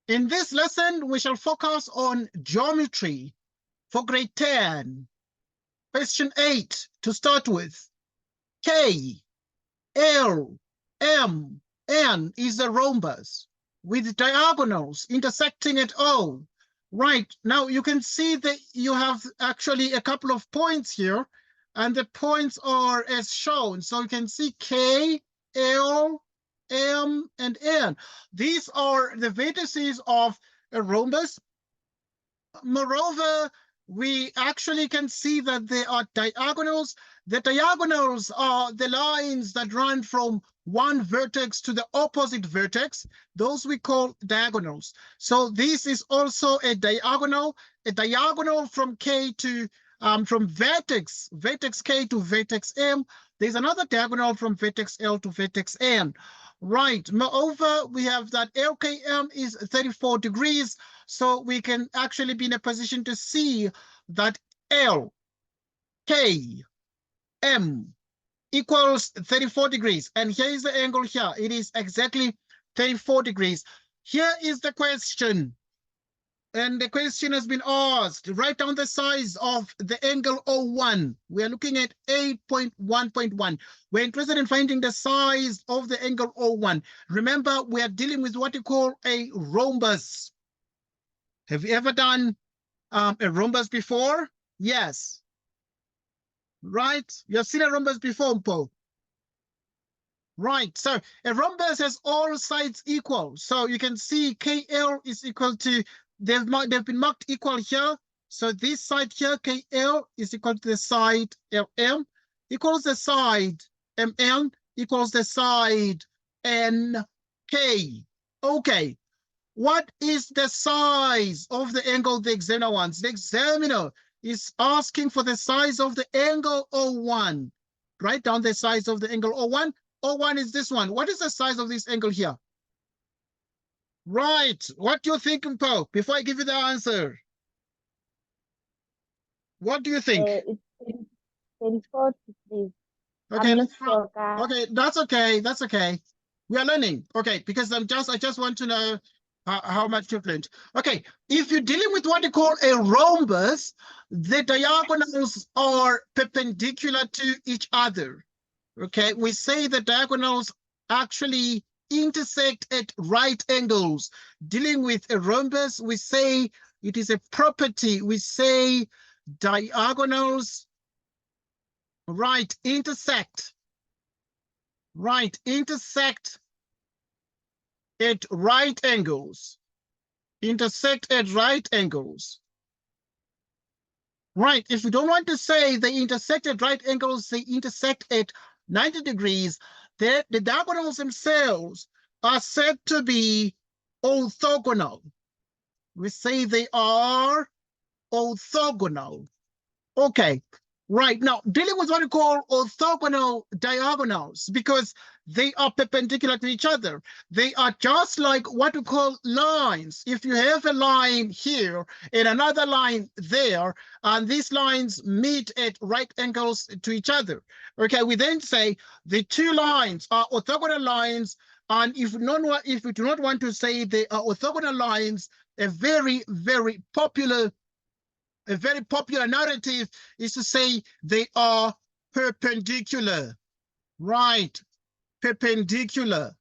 In this lesson, we shall focus on geometry for grade 10. Question 8 to start with. K, L, M, N is a rhombus with diagonals intersecting at O. Right, now you can see that you have actually a couple of points here, and the points are as shown. So you can see K, L, M, and N. These are the vertices of a rhombus. Moreover, we actually can see that there are diagonals. The diagonals are the lines that run from one vertex to the opposite vertex. Those we call diagonals. So this is also a diagonal from K to from vertex K to vertex M. There's another diagonal from vertex L to vertex N. Right. Moreover, we have that LKM is 34 degrees. So we can actually be in a position to see that L, K, M equals 34 degrees. And here is the angle here. It is exactly 34 degrees. Here is the question. And the question has been asked. Write down the size of the angle O1. We are looking at 8.1.1. We're interested in finding the size of the angle O1. Remember, we are dealing with what you call a rhombus. Have you ever done a rhombus before? Yes. Right? You have seen a rhombus before, Mpo. Right. So a rhombus has all sides equal. So you can see KL is equal to, they've been marked equal here. So this side here, KL, is equal to the side LM, equals the side MN, equals the side NK. Okay. What is the size of the angle the examiner wants? The examiner is asking for the size of the angle O1. Write down the size of the angle O1. O1 is this one. What is the size of this angle here? Right. What do you think, Mpo, before I give you the answer? What do you think? It's 34 degrees. Okay, I'm not sure, guys. Okay, that's okay. That's okay. We are learning. Okay, because I just want to know how much you've learned. Okay, if you're dealing with what you call a rhombus, the diagonals are perpendicular to each other. Okay, we say the diagonals actually intersect at right angles. Dealing with a rhombus, we say it is a property. We say diagonals, right, intersect. Right, intersect at right angles. Intersect at right angles. Right, if we don't want to say they intersect at right angles, they intersect at 90 degrees, the diagonals themselves are said to be orthogonal. We say they are orthogonal. Okay, right. Now, dealing with what we call orthogonal diagonals, because they are perpendicular to each other. They are just like what we call lines. If you have a line here and another line there, and these lines meet at right angles to each other. Okay, we then say the two lines are orthogonal lines, and if we do not want to say they are orthogonal lines, a very popular narrative is to say they are perpendicular. Right, perpendicular.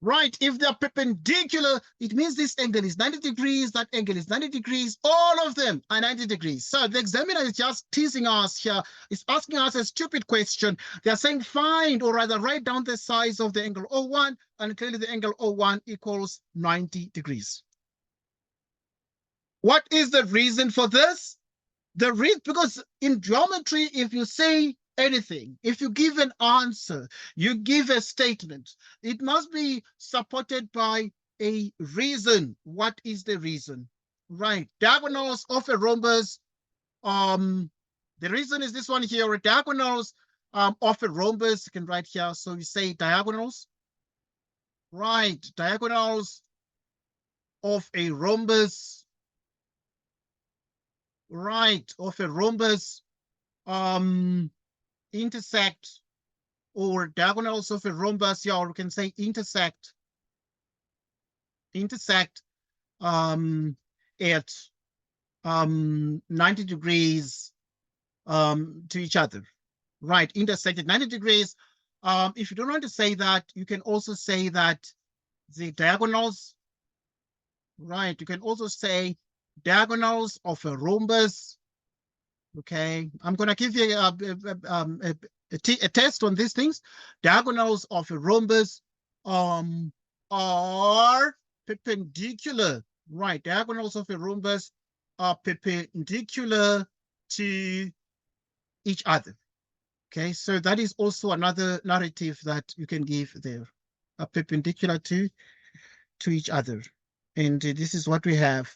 Right, if they're perpendicular, it means this angle is 90 degrees, that angle is 90 degrees, all of them are 90 degrees. So the examiner is just teasing us here, is asking us a stupid question. They're saying find, or rather write down the size of the angle O1, and clearly the angle O1 equals 90 degrees. What is the reason for this? The reason, because in geometry, if you say anything, if you give an answer, you give a statement, it must be supported by a reason. What is the reason? Right, diagonals of a rhombus. The reason is this one here, diagonals of a rhombus, you can write here. So you say diagonals. Right, diagonals of a rhombus. Right, of a rhombus intersect, or diagonals of a rhombus, yeah, or we can say intersect at 90 degrees to each other, right? Intersected 90 degrees. If you don't want to say that, you can also say that the diagonals, right? You can also say diagonals of a rhombus. Okay, I'm going to give you a test on these things. Diagonals of a rhombus are perpendicular, right? Diagonals of a rhombus are perpendicular to each other. Okay, so that is also another narrative that you can give there, are perpendicular to each other. And this is what we have.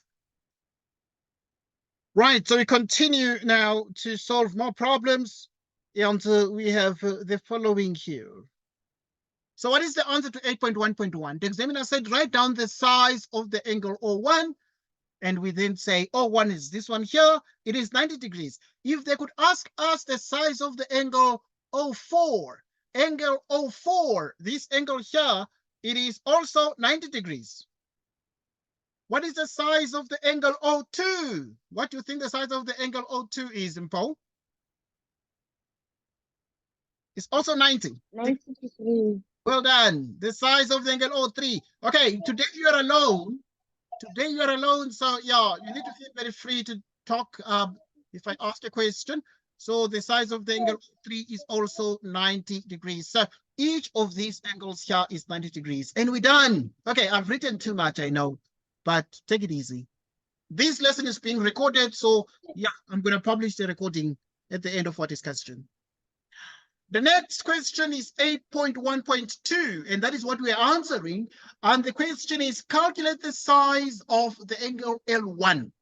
Right, so we continue now to solve more problems. And we have the following here. So what is the answer to 8.1.1? The examiner said, write down the size of the angle O1. And we then say, O1 is this one here. It is 90 degrees. If they could ask us the size of the angle O4, angle O4, this angle here, it is also 90 degrees. What is the size of the angle O2? What do you think the size of the angle O2 is, Paul? It's also 90. 90 degrees. Well done. The size of the angle O3. Okay, today you are alone. Today you are alone, so yeah, you need to feel very free to talk if I ask a question. So the size of the angle O3 is also 90 degrees. So each of these angles here is 90 degrees. And we're done. Okay, I've written too much, I know, but take it easy. This lesson is being recorded, so yeah, I'm going to publish the recording at the end of our discussion. The next question is 8.1.2, and that is what we are answering. And the question is, calculate the size of the angle L1.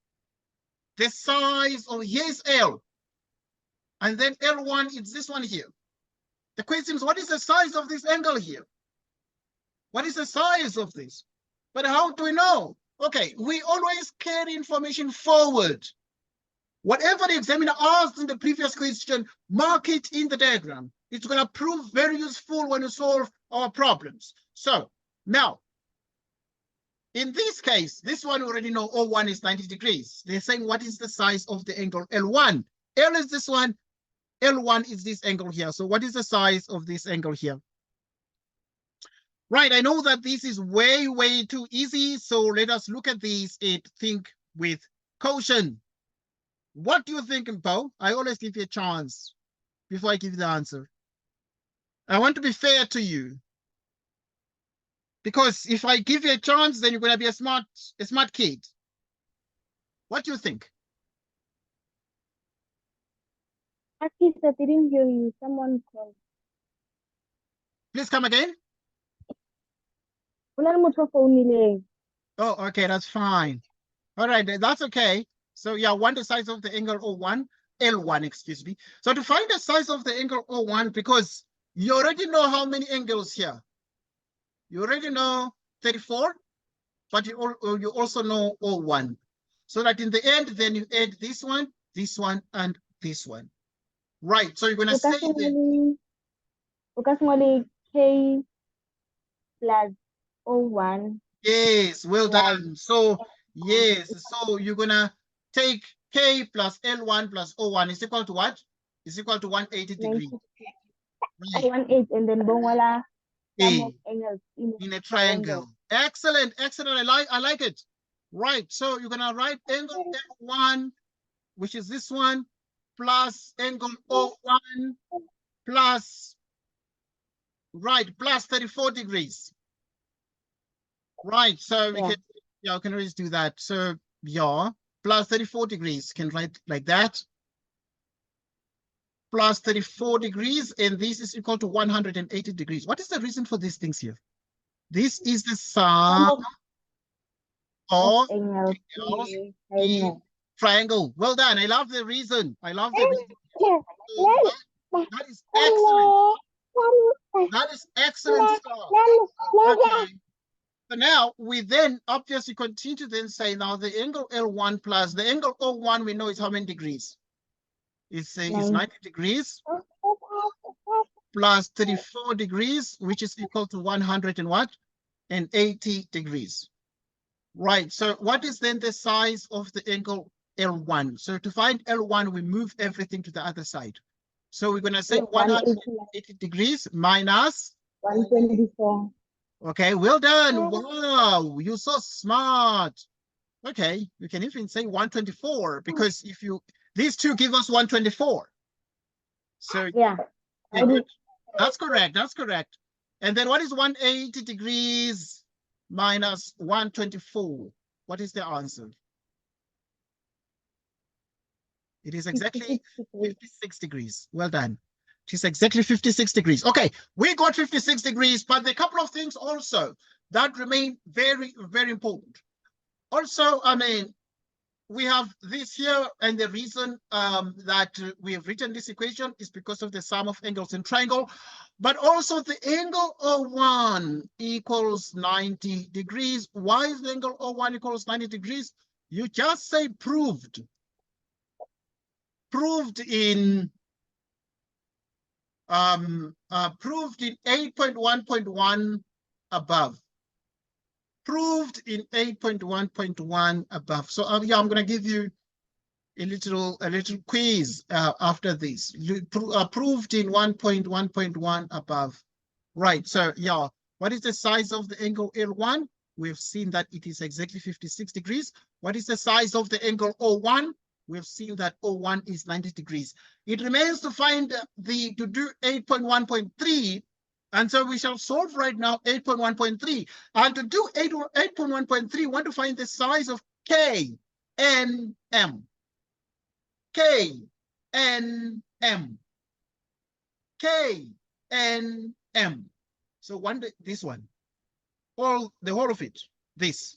The size of, here's L. And then L1 is this one here. The question is, what is the size of this angle here? What is the size of this? But how do we know? Okay, we always carry information forward. Whatever the examiner asked in the previous question, mark it in the diagram. It's going to prove very useful when you solve our problems. So now, in this case, this one we already know O1 is 90 degrees. They're saying what is the size of the angle L1? L is this one, L1 is this angle here. So what is the size of this angle here? Right, I know that this is way, way too easy. So let us look at these and think with caution. What do you think, Mpo? I always give you a chance before I give you the answer. I want to be fair to you. Because if I give you a chance, then you're going to be a smart kid. What do you think? Akis, I didn't hear you. Someone called. Please come again. Oh, okay, that's fine. All right, that's okay. So yeah, one the size of the angle O1, L1, excuse me. So to find the size of the angle O1, because you already know how many angles here. You already know 34, but you also know O1. So that in the end, then you add this one, and this one. Right, so you're going to say that. K plus O1. Yes, well done. So yes, so you're going to take K plus L1 plus O1 is equal to what? Is equal to 180 degrees. Right. 180 and then bongwala in a triangle. Excellent, excellent. I like it. Right. So you're gonna write angle L1, which is this one, plus angle O1 plus plus 34 degrees. Right. So we can always do that. So yeah, plus 34 degrees. Can write like that. Plus 34 degrees, and this is equal to 180 degrees. What is the reason for these things here? This is the sum of triangle. Well done. I love the reason. I love the reason. That is excellent. That is excellent stuff. Okay. So now we then obviously continue to then say now the angle L1 plus the angle O1 we know is how many degrees? It's 90 degrees plus 34 degrees, which is equal to 100 and what? And 80 degrees. Right, so what is then the size of the angle L1? So to find L1, we move everything to the other side. So we're going to say 180 degrees minus 124. Okay, well done. Wow, you're so smart. Okay, you can even say 124 because if you these two give us 124. So Yeah. yeah, good. That's correct. That's correct. And then what is 180 degrees minus 124? What is the answer? It is exactly 56 degrees. Well done. It is exactly 56 degrees. Okay, we got 56 degrees, but there are a couple of things also that remain very, very important. Also, I mean, we have this here, and the reason that we have written this equation is because of the sum of angles in triangle, but also the angle O1 equals 90 degrees. Why is the angle O1 equals 90 degrees? You just say proved. Proved in 8.1.1 above. Proved in 8.1.1 above. So yeah, I'm going to give you a little quiz after this. Proved in 1.1.1 above. Right. So yeah, what is the size of the angle L1? We've seen that it is exactly 56 degrees. What is the size of the angle O1? We've seen that O1 is 90 degrees. It remains to find to do 8.1.3. And so we shall solve right now 8.1.3. And to do 8.1.3, we want to find the size of K, N, M. K, N, M. K, N, M. So this one, the whole of it, this.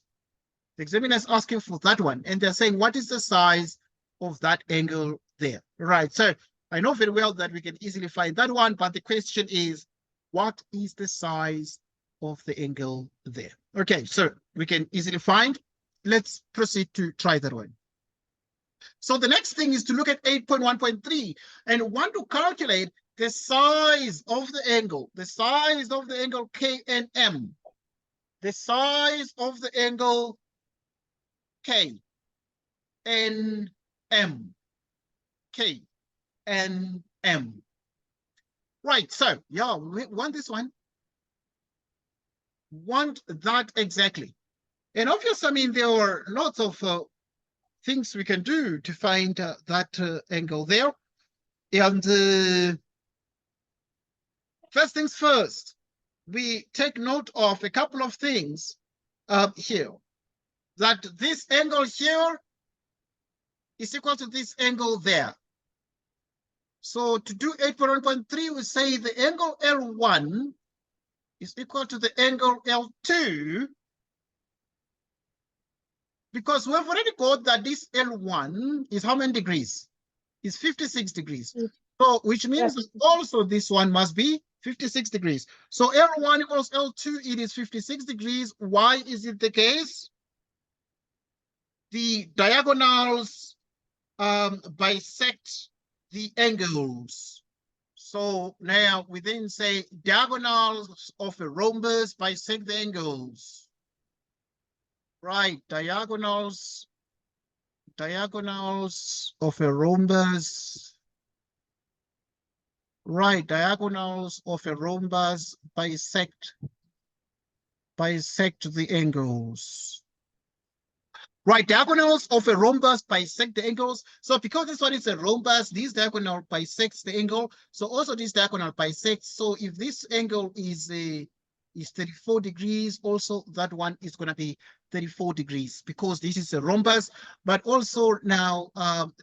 The examiner is asking for that one, and they're saying, what is the size of that angle there? Right, so I know very well that we can easily find that one, but the question is, what is the size of the angle there? Okay, so we can easily find. Let's proceed to try that one. So the next thing is to look at 8.1.3 and want to calculate the size of the angle KNM, the size of the angle KNM, KNM. Right, so yeah, we want this one. Want that exactly. And obviously, I mean, there are lots of things we can do to find that angle there. And first things first, we take note of a couple of things here. That this angle here is equal to this angle there. So to do 8.1.3, we say the angle L1 is equal to the angle L2, because we've already got that this L1 is how many degrees? It's 56 degrees. So which means that also this one must be 56 degrees. So L1 equals L2, it is 56 degrees. Why is it the case? The diagonals bisect the angles. So now we then say diagonals of a rhombus bisect the angles. Right, diagonals of a rhombus. Right, diagonals of a rhombus bisect the angles. Right, diagonals of a rhombus bisect the angles. So because this one is a rhombus, this diagonal bisects the angle. So also this diagonal bisects. So if this angle is 34 degrees, also that one is going to be 34 degrees because this is a rhombus. But also now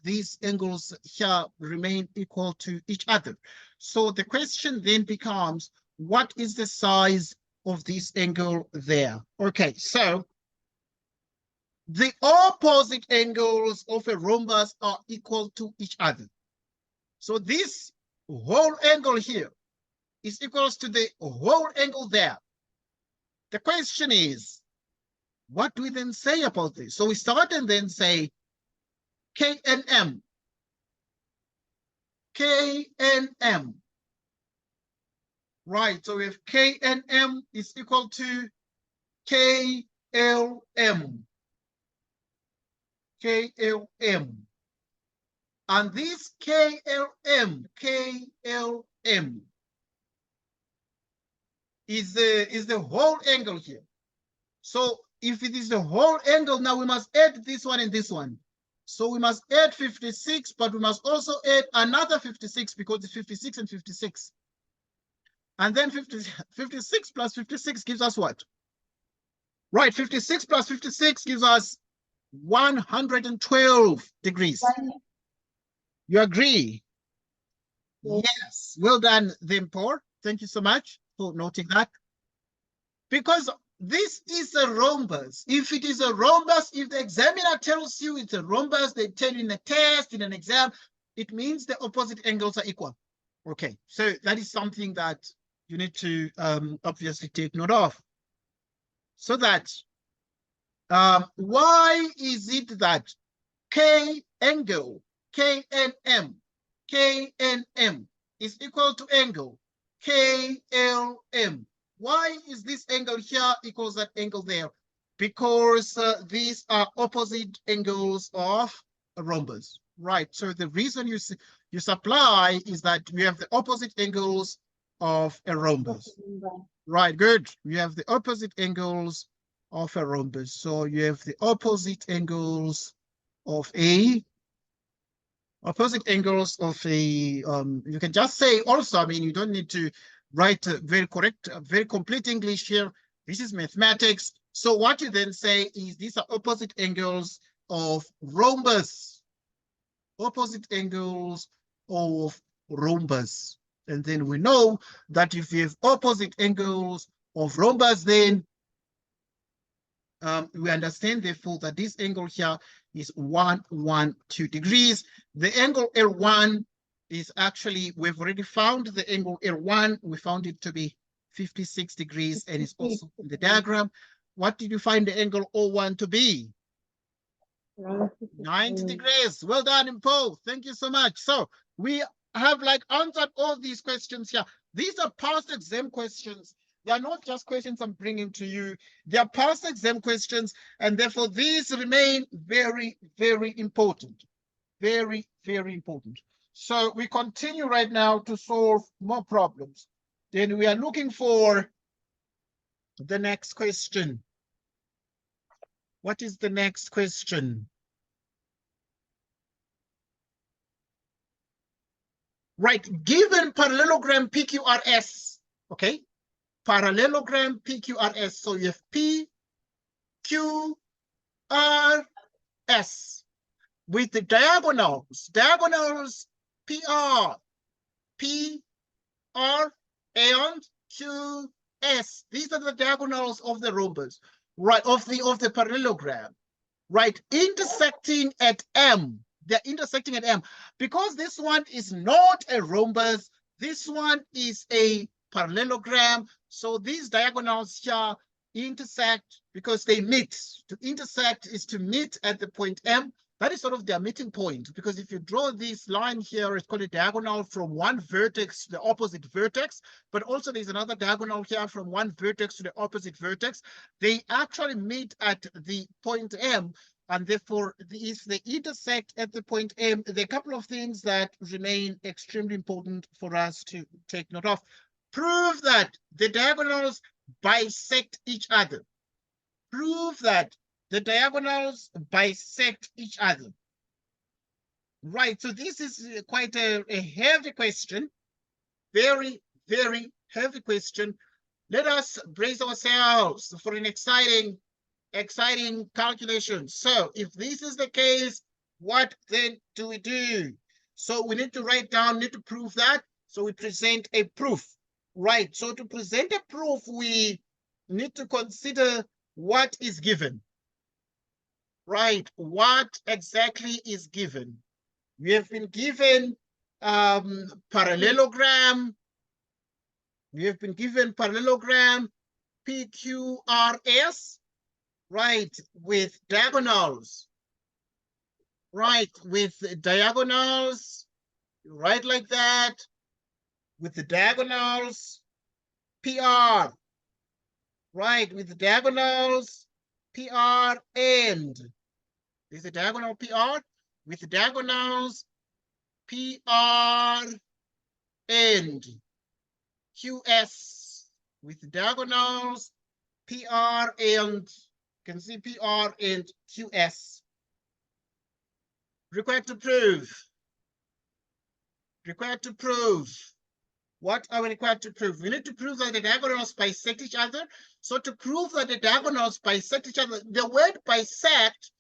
these angles here remain equal to each other. So the question then becomes, what is the size of this angle there? Okay, so the opposite angles of a rhombus are equal to each other. So this whole angle here is equal to the whole angle there. The question is, what do we then say about this? So we start and then say KNM. KNM. Right, so if KNM is equal to KLM. KLM. And this KLM is the whole angle here. So if it is the whole angle, now we must add this one and this one. So we must add 56, but we must also add another 56 because it's 56 and 56. And then 56 plus 56 gives us what? Right, 56 plus 56 gives us 112 degrees. You agree? Yes. Well done, Dimpo. Thank you so much for noting that. Because this is a rhombus. If it is a rhombus, if the examiner tells you it's a rhombus, they tell you in a test, in an exam, it means the opposite angles are equal. Okay, so that is something that you need to obviously take note of. So that, why is it that K angle, KNM is equal to angle KLM? Why is this angle here equals that angle there? Because these are opposite angles of a rhombus, right? So the reason you supply is that we have the opposite angles of a rhombus. Right, good. You have the opposite angles of a rhombus. So you have the opposite angles of a you can just say also, I mean, you don't need to write very correct, very complete English here. This is mathematics. So what you then say is these are opposite angles of rhombus. Opposite angles of rhombus. And then we know that if you have opposite angles of rhombus, then we understand therefore that this angle here is 112 degrees. The angle L1 is actually, we've already found the angle L1. We found it to be 56 degrees and it's also in the diagram. What did you find the angle O1 to be? 90 degrees. Well done, Impo. Thank you so much. So we have like answered all these questions here. These are past exam questions. They are not just questions I'm bringing to you. They are past exam questions, and therefore these remain very, very important. Very, very important. So we continue right now to solve more problems. Then we are looking for the next question. What is the next question? Right, given parallelogram PQRS, okay? Parallelogram PQRS. So you have P, Q, R, S. With the diagonals, PR, P, R, and Q, S. These are the diagonals of the rhombus, right? Of the parallelogram, right? Intersecting at M. They're intersecting at M. Because this one is not a rhombus, this one is a parallelogram. So these diagonals here intersect because they meet. To intersect is to meet at the point M. That is sort of their meeting point, because if you draw this line here, it's called a diagonal from one vertex to the opposite vertex, but also there's another diagonal here from one vertex to the opposite vertex. They actually meet at the point M, and therefore, if they intersect at the point M, there are a couple of things that remain extremely important for us to take note of. Prove that the diagonals bisect each other. Prove that the diagonals bisect each other. Right, so this is quite a heavy question. Very, very heavy question. Let us brace ourselves for an exciting calculation. So if this is the case, what then do we do? So we need to write down, need to prove that. So we present a proof, right? So to present a proof, we need to consider what is given, right? What exactly is given? We have been given parallelogram. We have been given parallelogram PQRS, right, with diagonals, right, with diagonals, right like that, with the diagonals, PR, right, with the diagonals, PR, and There's a diagonal PR with diagonals PR and QS with diagonals PR and, you can see PR and QS. Required to prove. Required to prove. What are we required to prove? We need to prove that the diagonals bisect each other. So to prove that the diagonals bisect each other, the word bisect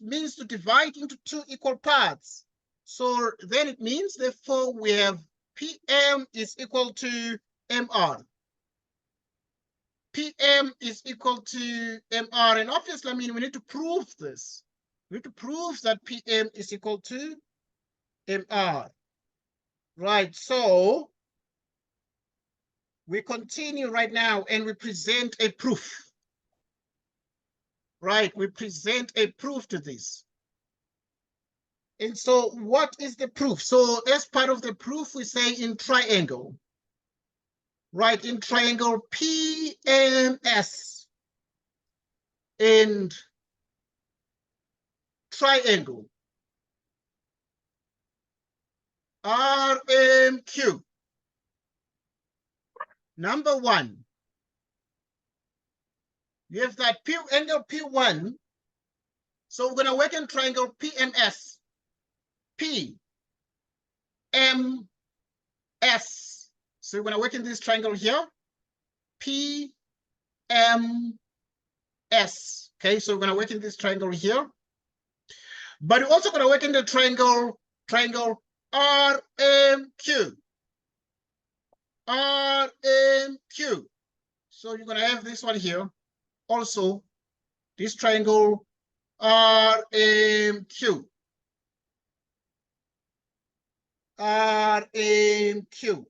means to divide into two equal parts. So then it means, therefore, we have PM is equal to MR. PM is equal to MR. And obviously, I mean, we need to prove this. We need to prove that PM is equal to MR. Right, so we continue right now and we present a proof. Right, we present a proof to this. And so what is the proof? So as part of the proof, we say in triangle. Right, in triangle PMS and triangle RMQ. Number one, you have that angle P1. So we're going to work in triangle PMS. PMS. So we're going to work in this triangle here. PMS. Okay, so we're going to work in this triangle here. But we're also going to work in the triangle RMQ. RMQ. So you're going to have this one here. Also, this triangle RMQ. RMQ.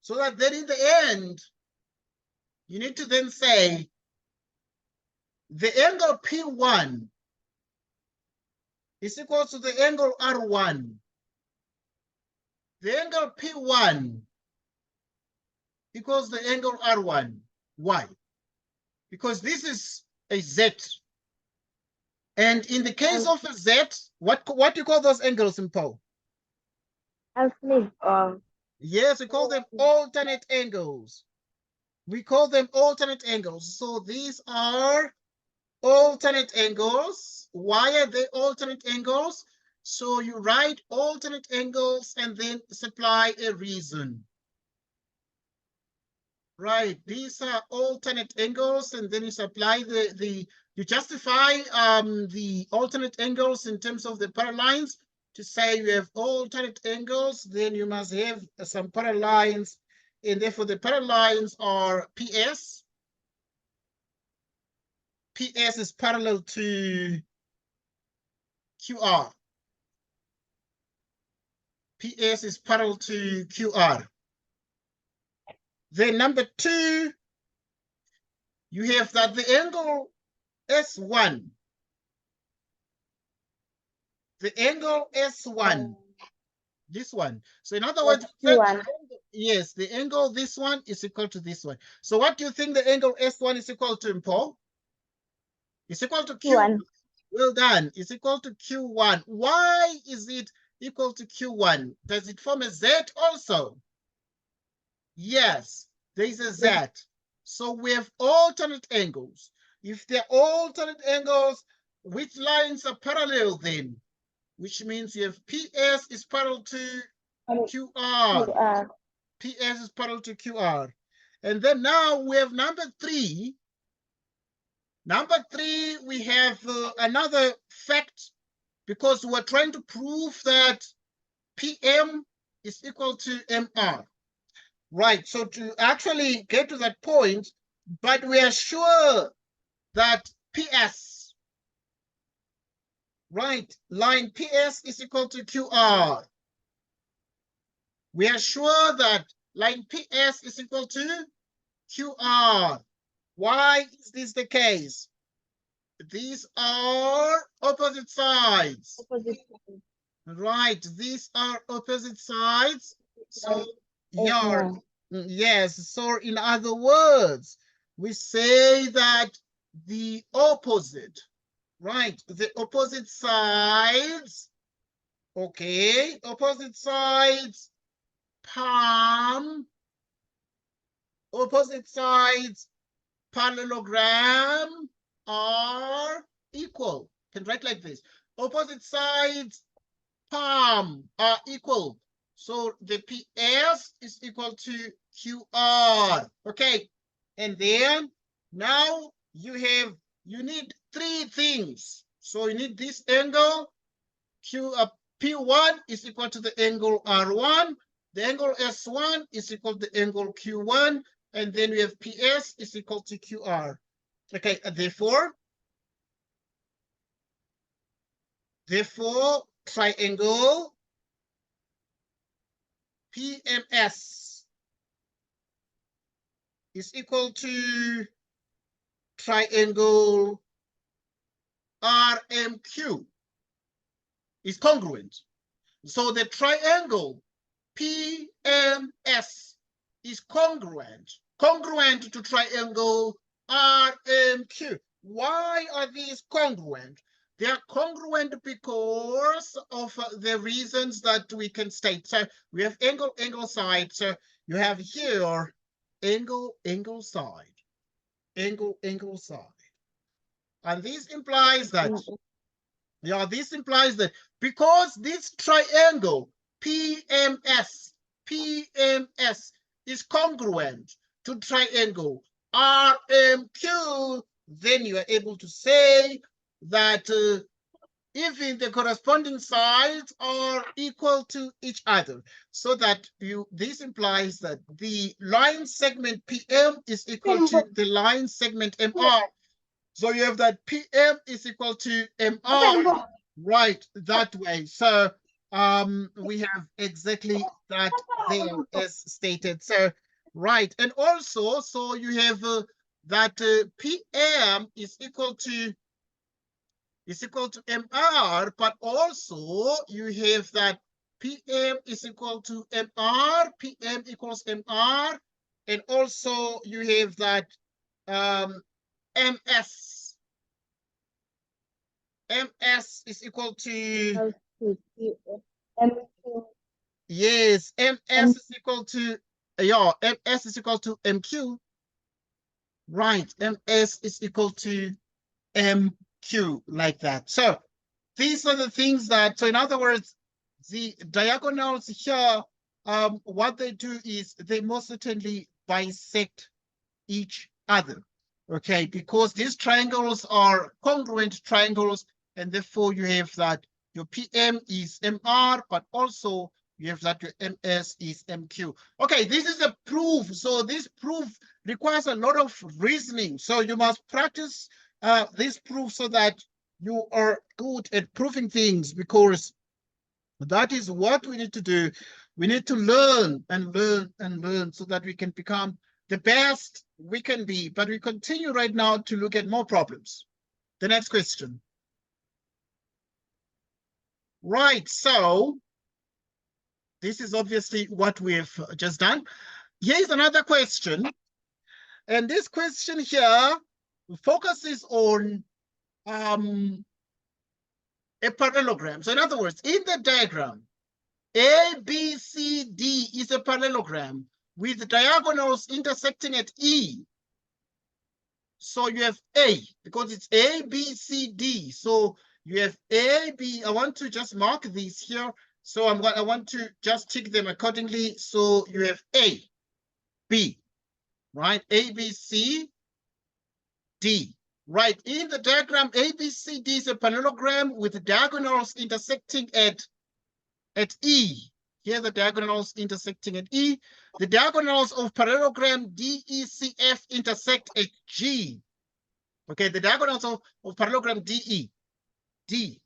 So that then in the end, you need to then say the angle P1 is equal to the angle R1. The angle P1 equals the angle R1. Why? Because this is a Z. And in the case of a Z, what do you call those angles in Paul? Yes, we call them alternate angles. We call them alternate angles. So these are alternate angles. Why are they alternate angles? So you write alternate angles and then supply a reason. Right, these are alternate angles, and then you supply you justify the alternate angles in terms of the parallel lines. To say you have alternate angles, then you must have some parallel lines, and therefore the parallel lines are PS. PS is parallel to QR. PS is parallel to QR. Then number two, you have that the angle S1, the angle S1, this one. So in other words, yes, the angle this one is equal to this one. So what do you think the angle S1 is equal to, Paul? It's equal to Q1. Well done. It's equal to Q1. Why is it equal to Q1? Does it form a Z also? Yes, there is a Z. So we have alternate angles. If they're alternate angles, which lines are parallel then? Which means you have PS is parallel to QR. PS is parallel to QR. And then now we have number three. Number three, we have another fact, because we're trying to prove that PM is equal to MR. Right, so to actually get to that point, but we are sure that PS, right, line PS is equal to QR. We are sure that line PS is equal to QR. Why is this the case? These are opposite sides. Right, these are opposite sides. So yes, so in other words, we say that the opposite, right? The opposite sides, okay, opposite sides, palm, opposite sides, parallelogram are equal. You can write like this. Opposite sides, palm are equal. So the PS is equal to QR. Okay. And then now you need three things. So you need this angle, P1 is equal to the angle R1. The angle S1 is equal to the angle Q1. And then we have PS is equal to QR. Okay, therefore, triangle PMS is equal to triangle RMQ is congruent. So the triangle PMS is congruent to triangle RMQ. Why are these congruent? They are congruent because of the reasons that we can state. So we have angle, side. So you have here angle, side, angle, side. And this implies that, this implies that because this triangle PMS is congruent to triangle RMQ, then you are able to say that even the corresponding sides are equal to each other. So that this implies that the line segment PM is equal to the line segment MR. So you have that PM is equal to MR, right, that way. So we have exactly that there as stated. So, right, and also, so you have that PM is equal to MR, but also you have that PM is equal to MR, PM equals MR, and also you have that MS. MS is equal to, yes, MS is equal to, MS is equal to MQ. Right, MS is equal to MQ, like that. So these are the things that, so in other words, the diagonals here, what they do is they most certainly bisect each other. Okay, because these triangles are congruent triangles, and therefore you have that your PM is MR, but also you have that your MS is MQ. Okay, this is a proof. So this proof requires a lot of reasoning. So you must practice this proof so that you are good at proving things, because that is what we need to do. We need to learn and learn and learn so that we can become the best we can be. But we continue right now to look at more problems. The next question. Right, so this is obviously what we've just done. Here's another question. And this question here focuses on a parallelogram. So in other words, in the diagram, ABCD is a parallelogram with diagonals intersecting at E. So you have A, because it's A, B, C, D. So you have A, B. I want to just mark these here. So I want to just tick them accordingly. So you have A, B, right? A, B, C, D. Right, in the diagram, A, B, C, D is a parallelogram with diagonals intersecting at E. Here the diagonals intersecting at E. The diagonals of parallelogram DECF intersect at G. Okay, the diagonals of parallelogram DE. D.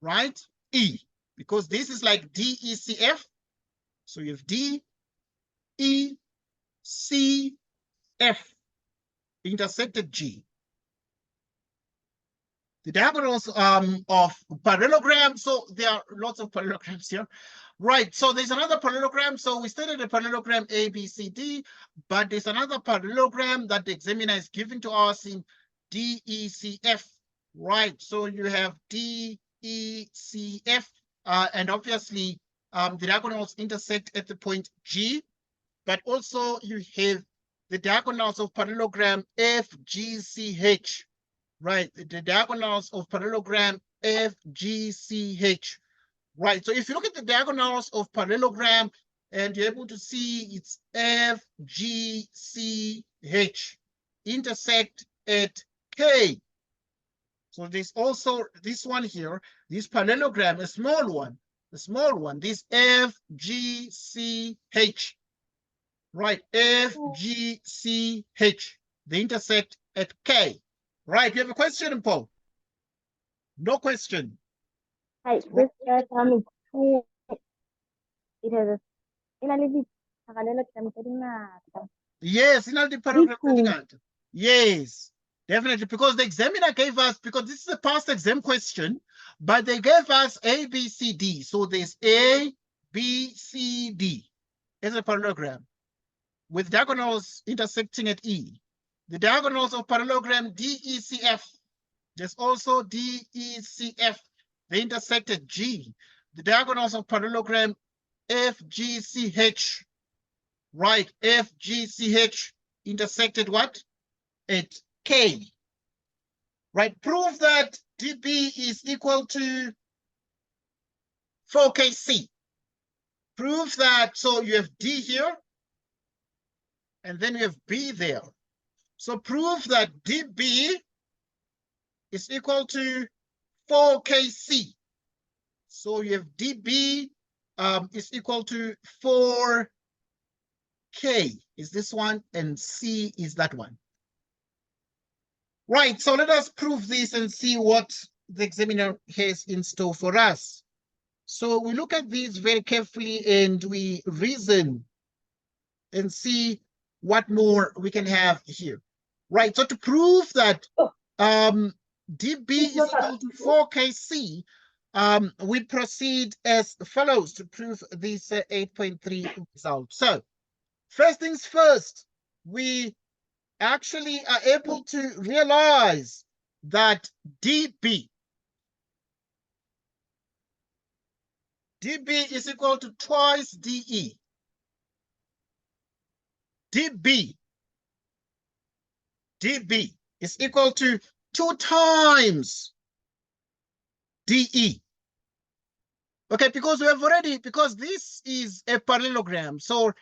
Right? E. Because this is like DECF. So you have D, E, C, F intersected G. The diagonals of parallelogram, so there are lots of parallelograms here, Right, so there's another parallelogram. So we studied a parallelogram ABCD, but there's another parallelogram that the examiner is giving to us in DECF. Right, so you have DECF, and obviously the diagonals intersect at the point G, but also you have the diagonals of parallelogram FGCH. Right, the diagonals of parallelogram FGCH. Right, so if you look at the diagonals of parallelogram and you're able to see it's FGCH intersect at K. So there's also this one here, this parallelogram, a small one, this FGCH. Right, FGCH. They intersect at K. Right, you have a question, Paul? No question. Hi, this diagram is two. It has a analytic parallelogram getting at Yes, in the paragraph. D2. Yes, definitely, because the examiner gave us, because this is a past exam question, but they gave us A, B, C, D. So there's A, B, C, D as a parallelogram with diagonals intersecting at E. The diagonals of parallelogram DECF, there's also DECF, they intersect at G. The diagonals of parallelogram FGCH, right, FGCH intersected what? At K. Right, prove that DB is equal to 4KC. Prove that, so you have D here, and then you have B there. So prove that DB is equal to 4KC. So you have DB is equal to 4K is this one, and C is that one. Right, so let us prove this and see what the examiner has in store for us. So we look at these very carefully and we reason and see what more we can have here. Right, so to prove that DB is equal to 4KC, we proceed as follows to prove this 8.3 result. So first things first, we actually are able to realize that DB is equal to twice DE. DB is equal to 2 times DE. Okay, because we have already, because this is a parallelogram, so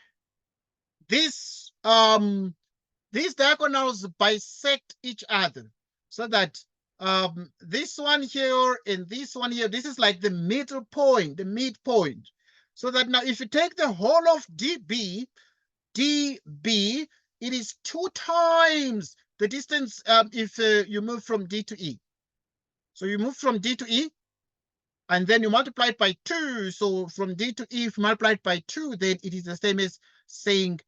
this these diagonals bisect each other, so that this one here and this one here, this is like the middle point, the midpoint. So that now if you take the whole of DB, it is 2 times the distance if you move from D to E. So you move from D to E, and then you multiply it by 2. So from D to E, if you multiply it by 2, then it is the same as saying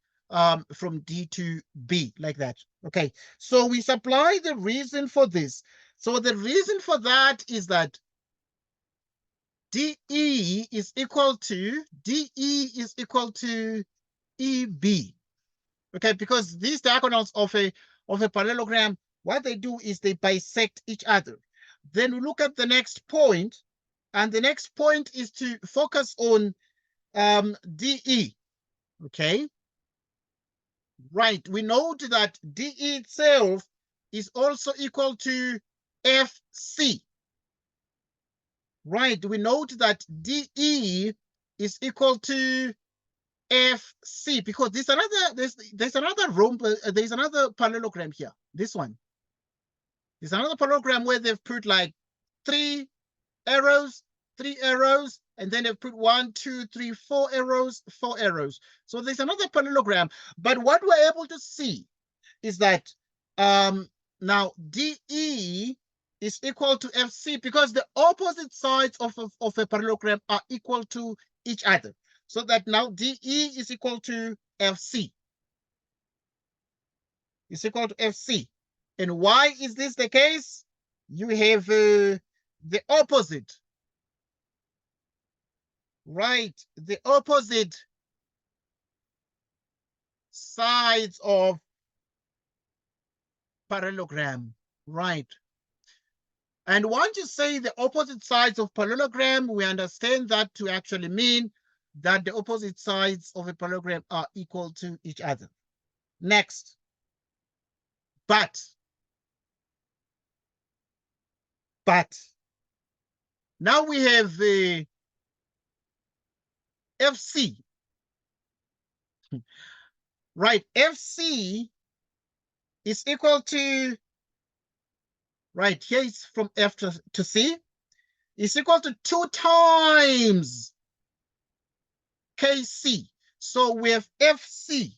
from D to B, like that. Okay, so we supply the reason for this. So the reason for that is that DE is equal to EB. Okay, because these diagonals of a parallelogram, what they do is they bisect each other. Then we look at the next point, and the next point is to focus on DE. Okay, right, we note that DE itself is also equal to FC. Right, we note that DE is equal to FC because there's another there's another parallelogram here. This one. There's another parallelogram where they've put like 3 arrows, and then they've put 1, 2, 3, 4 arrows, 4 arrows. So there's another parallelogram. But what we're able to see is that now DE is equal to FC because the opposite sides of a parallelogram are equal to each other. So that now DE is equal to FC. Is equal to FC. And why is this the case? You have the opposite Right, the opposite sides of parallelogram, right? And once you say the opposite sides of parallelogram, we understand that to actually mean that the opposite sides of a parallelogram are equal to each other. Next, but now we have the FC, right? FC is equal to, right, here it's from F to C, is equal to 2 times KC. So we have FC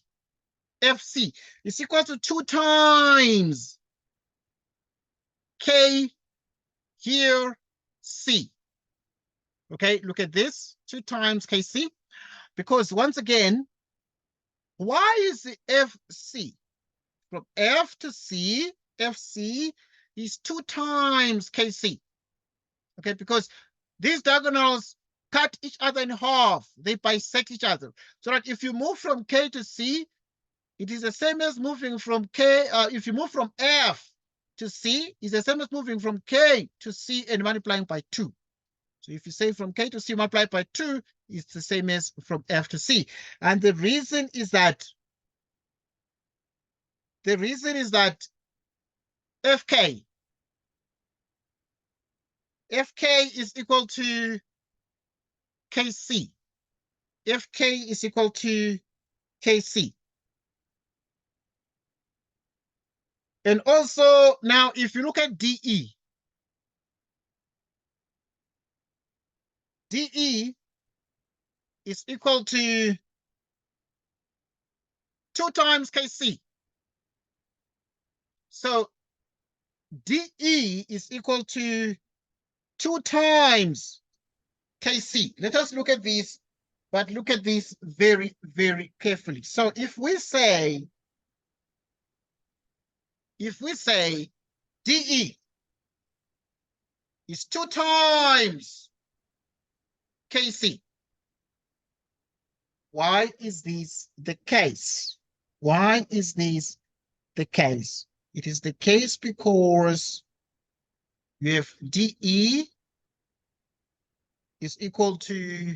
is equal to 2 times K here C. Okay, look at this, 2 times KC, because once again, why is the FC? From F to C, FC is 2 times KC. Okay, because these diagonals cut each other in half. They bisect each other. So that if you move from K to C, it is the same as moving from K. If you move from F to C, it's the same as moving from K to C and multiplying by 2. So if you say from K to C multiplied by 2, it's the same as from F to C. And the reason is that FK is equal to KC. FK is equal to KC. And also, now if you look at DE, DE is equal to 2 times KC. So DE is equal to 2 times KC. Let us look at this, but look at this very, very carefully. So if we say DE is 2 times KC, why is this the case? Why is this the case? It is the case because you have DE is equal to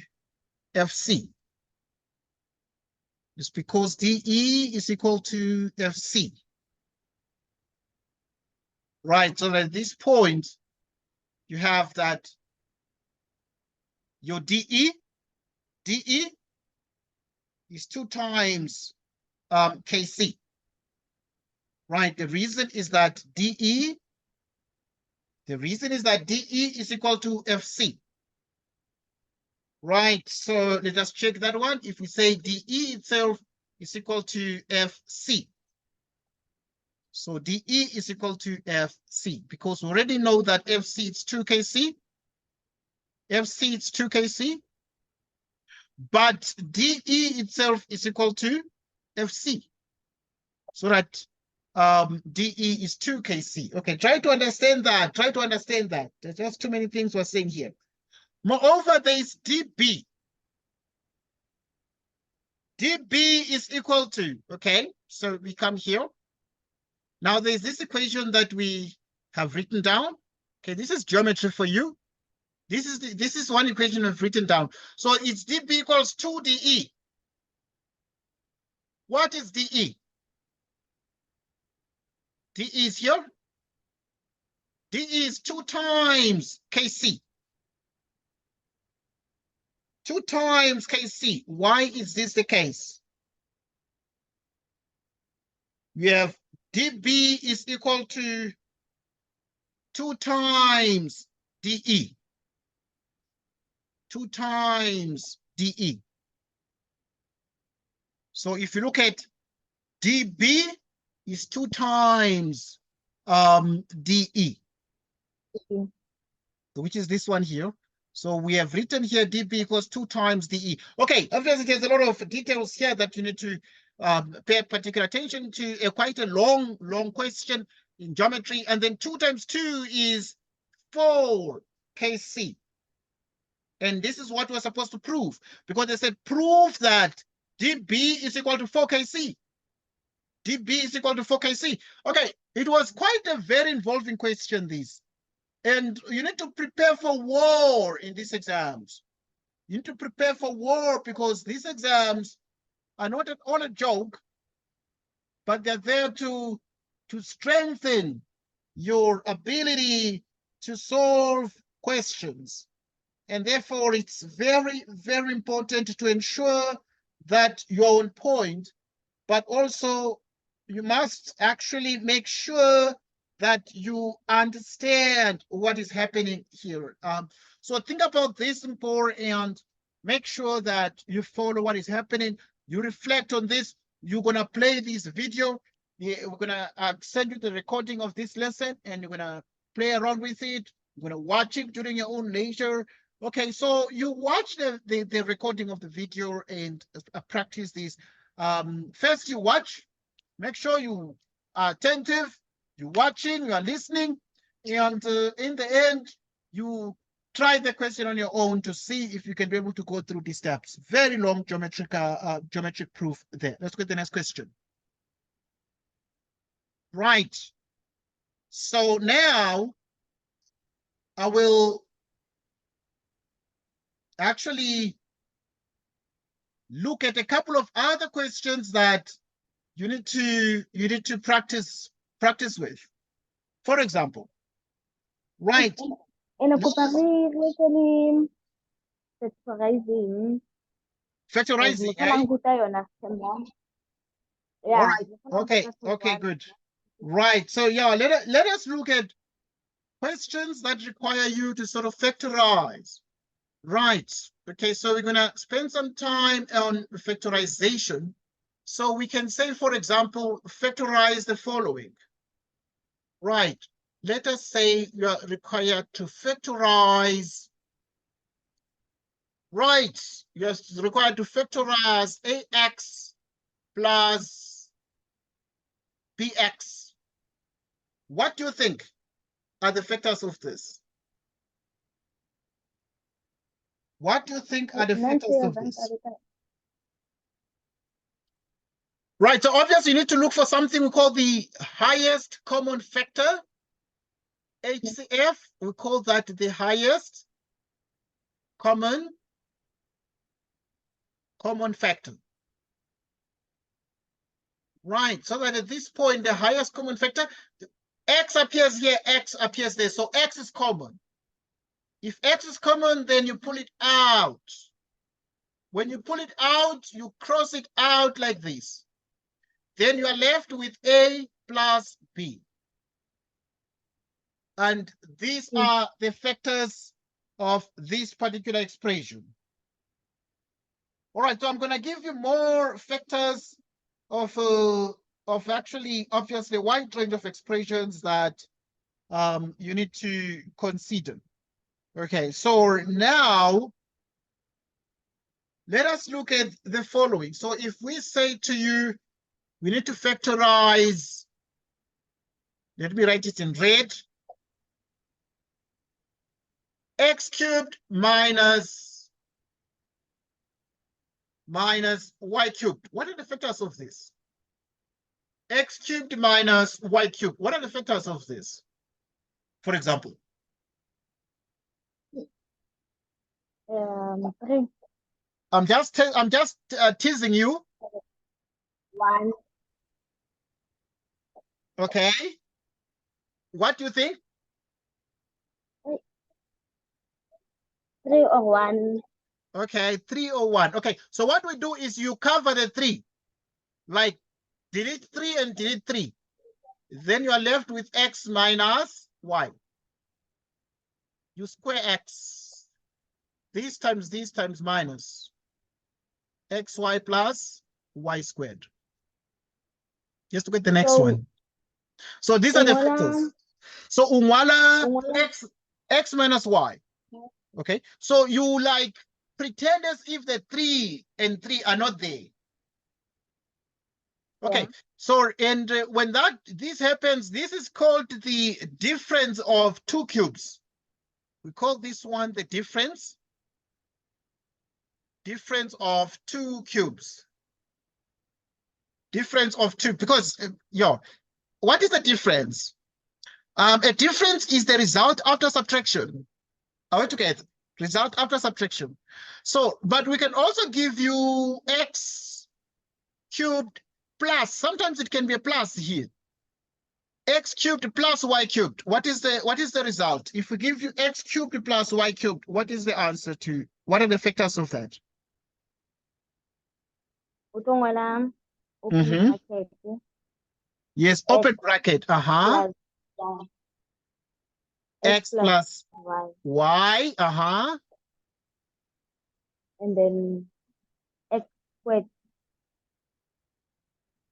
FC. It's because DE is equal to FC. Right, so at this point, you have that your DE is 2 times KC. Right, the reason is that DE is equal to FC. Right, so let us check that one. If we say DE itself is equal to FC. So DE is equal to FC, because we already know that FC is 2 KC. FC is 2 KC. But DE itself is equal to FC. So that DE is 2 KC. Okay, try to understand that. Try to understand that. There's just too many things we're saying here. Moreover, there is DB. DB is equal to, okay, so we come here. Now there's this equation that we have written down. Okay, this is geometry for you. This is one equation I've written down. So it's DB equals 2DE. What is DE? DE is here. DE is 2 times KC. 2 times KC. Why is this the case? We have DB is equal to 2 times DE. 2 times DE. So if you look at DB is 2 times DE, which is this one here. So we have written here DB equals 2 times DE. Okay, obviously there's a lot of details here that you need to pay particular attention to. Quite a long question in geometry. And then 2 times 2 is 4 KC. And this is what we're supposed to prove, because they said prove that dB is equal to 4kc. dB is equal to 4kc. Okay, it was quite a very involving question, this. And you need to prepare for war in these exams. You need to prepare for war, because these exams are not at all a joke, but they're there to strengthen your ability to solve questions. And therefore, it's very, very important to ensure that you're on point, but also you must actually make sure that you understand what is happening here. So think about this, and make sure that you follow what is happening. You reflect on this. You're going to play this video. We're going to send you the recording of this lesson, and you're going to play around with it. You're going to watch it during your own leisure. Okay, so you watch the recording of the video and practice this. First, you watch. Make sure you are attentive. You're watching. You are listening, and in the end, you try the question on your own to see if you can be able to go through these steps. Very long geometric proof there. Let's go to the next question. Right. So now I will actually look at a couple of other questions that you need to practice with. For example, right? Factorizing, yeah. All right. Okay, good. Right. So yeah, let us look at questions that require you to sort of factorize. Right. Okay, so we're gonna spend some time on factorization. So we can say, for example, factorize the following. Right. Let us say you are required to factorize. Right. You're required to factorize ax plus bx. What do you think are the factors of this? What do you think are the factors of this? Right, so obviously you need to look for something we call the highest common factor. HCF, we call that the highest common factor. Right, so that at this point, the highest common factor, x appears here, x appears there. So x is common. If x is common, then you pull it out. When you pull it out, you cross it out like this. Then you are left with a plus b. And these are the factors of this particular expression. All right, so I'm going to give you more factors of actually, obviously, a wide range of expressions that you need to consider. Okay, so now let us look at the following. So if we say to you, we need to factorize, let me write it in red, x cubed minus y cubed. What are the factors of this? X cubed minus y cubed. What are the factors of this? For example. 3. I'm just teasing you. 1. Okay. What do you think? 3 or 1. Okay, 3 or 1. Okay, so what we do is you cover the 3. Like delete 3 and delete 3. Then you are left with x minus y. You square x. These times minus. xy plus y squared. Just to get the next one. So these are the factors. So umwala x minus y. Okay, so you like pretend as if the 3 and 3 are not there. Okay, yeah. So and when this happens, this is called the difference of two cubes. We call this one the difference difference of two cubes. Difference of two, because, what is the difference? A difference is the result after subtraction. Are we together? Result after subtraction. So, but we can also give you x cubed plus, sometimes it can be a plus here. X cubed plus y cubed. What is the result? If we give you x cubed plus y cubed, what is the answer to, what are the factors of that? Open bracket. Yes, open bracket. Plus X plus y. y. And then x squared.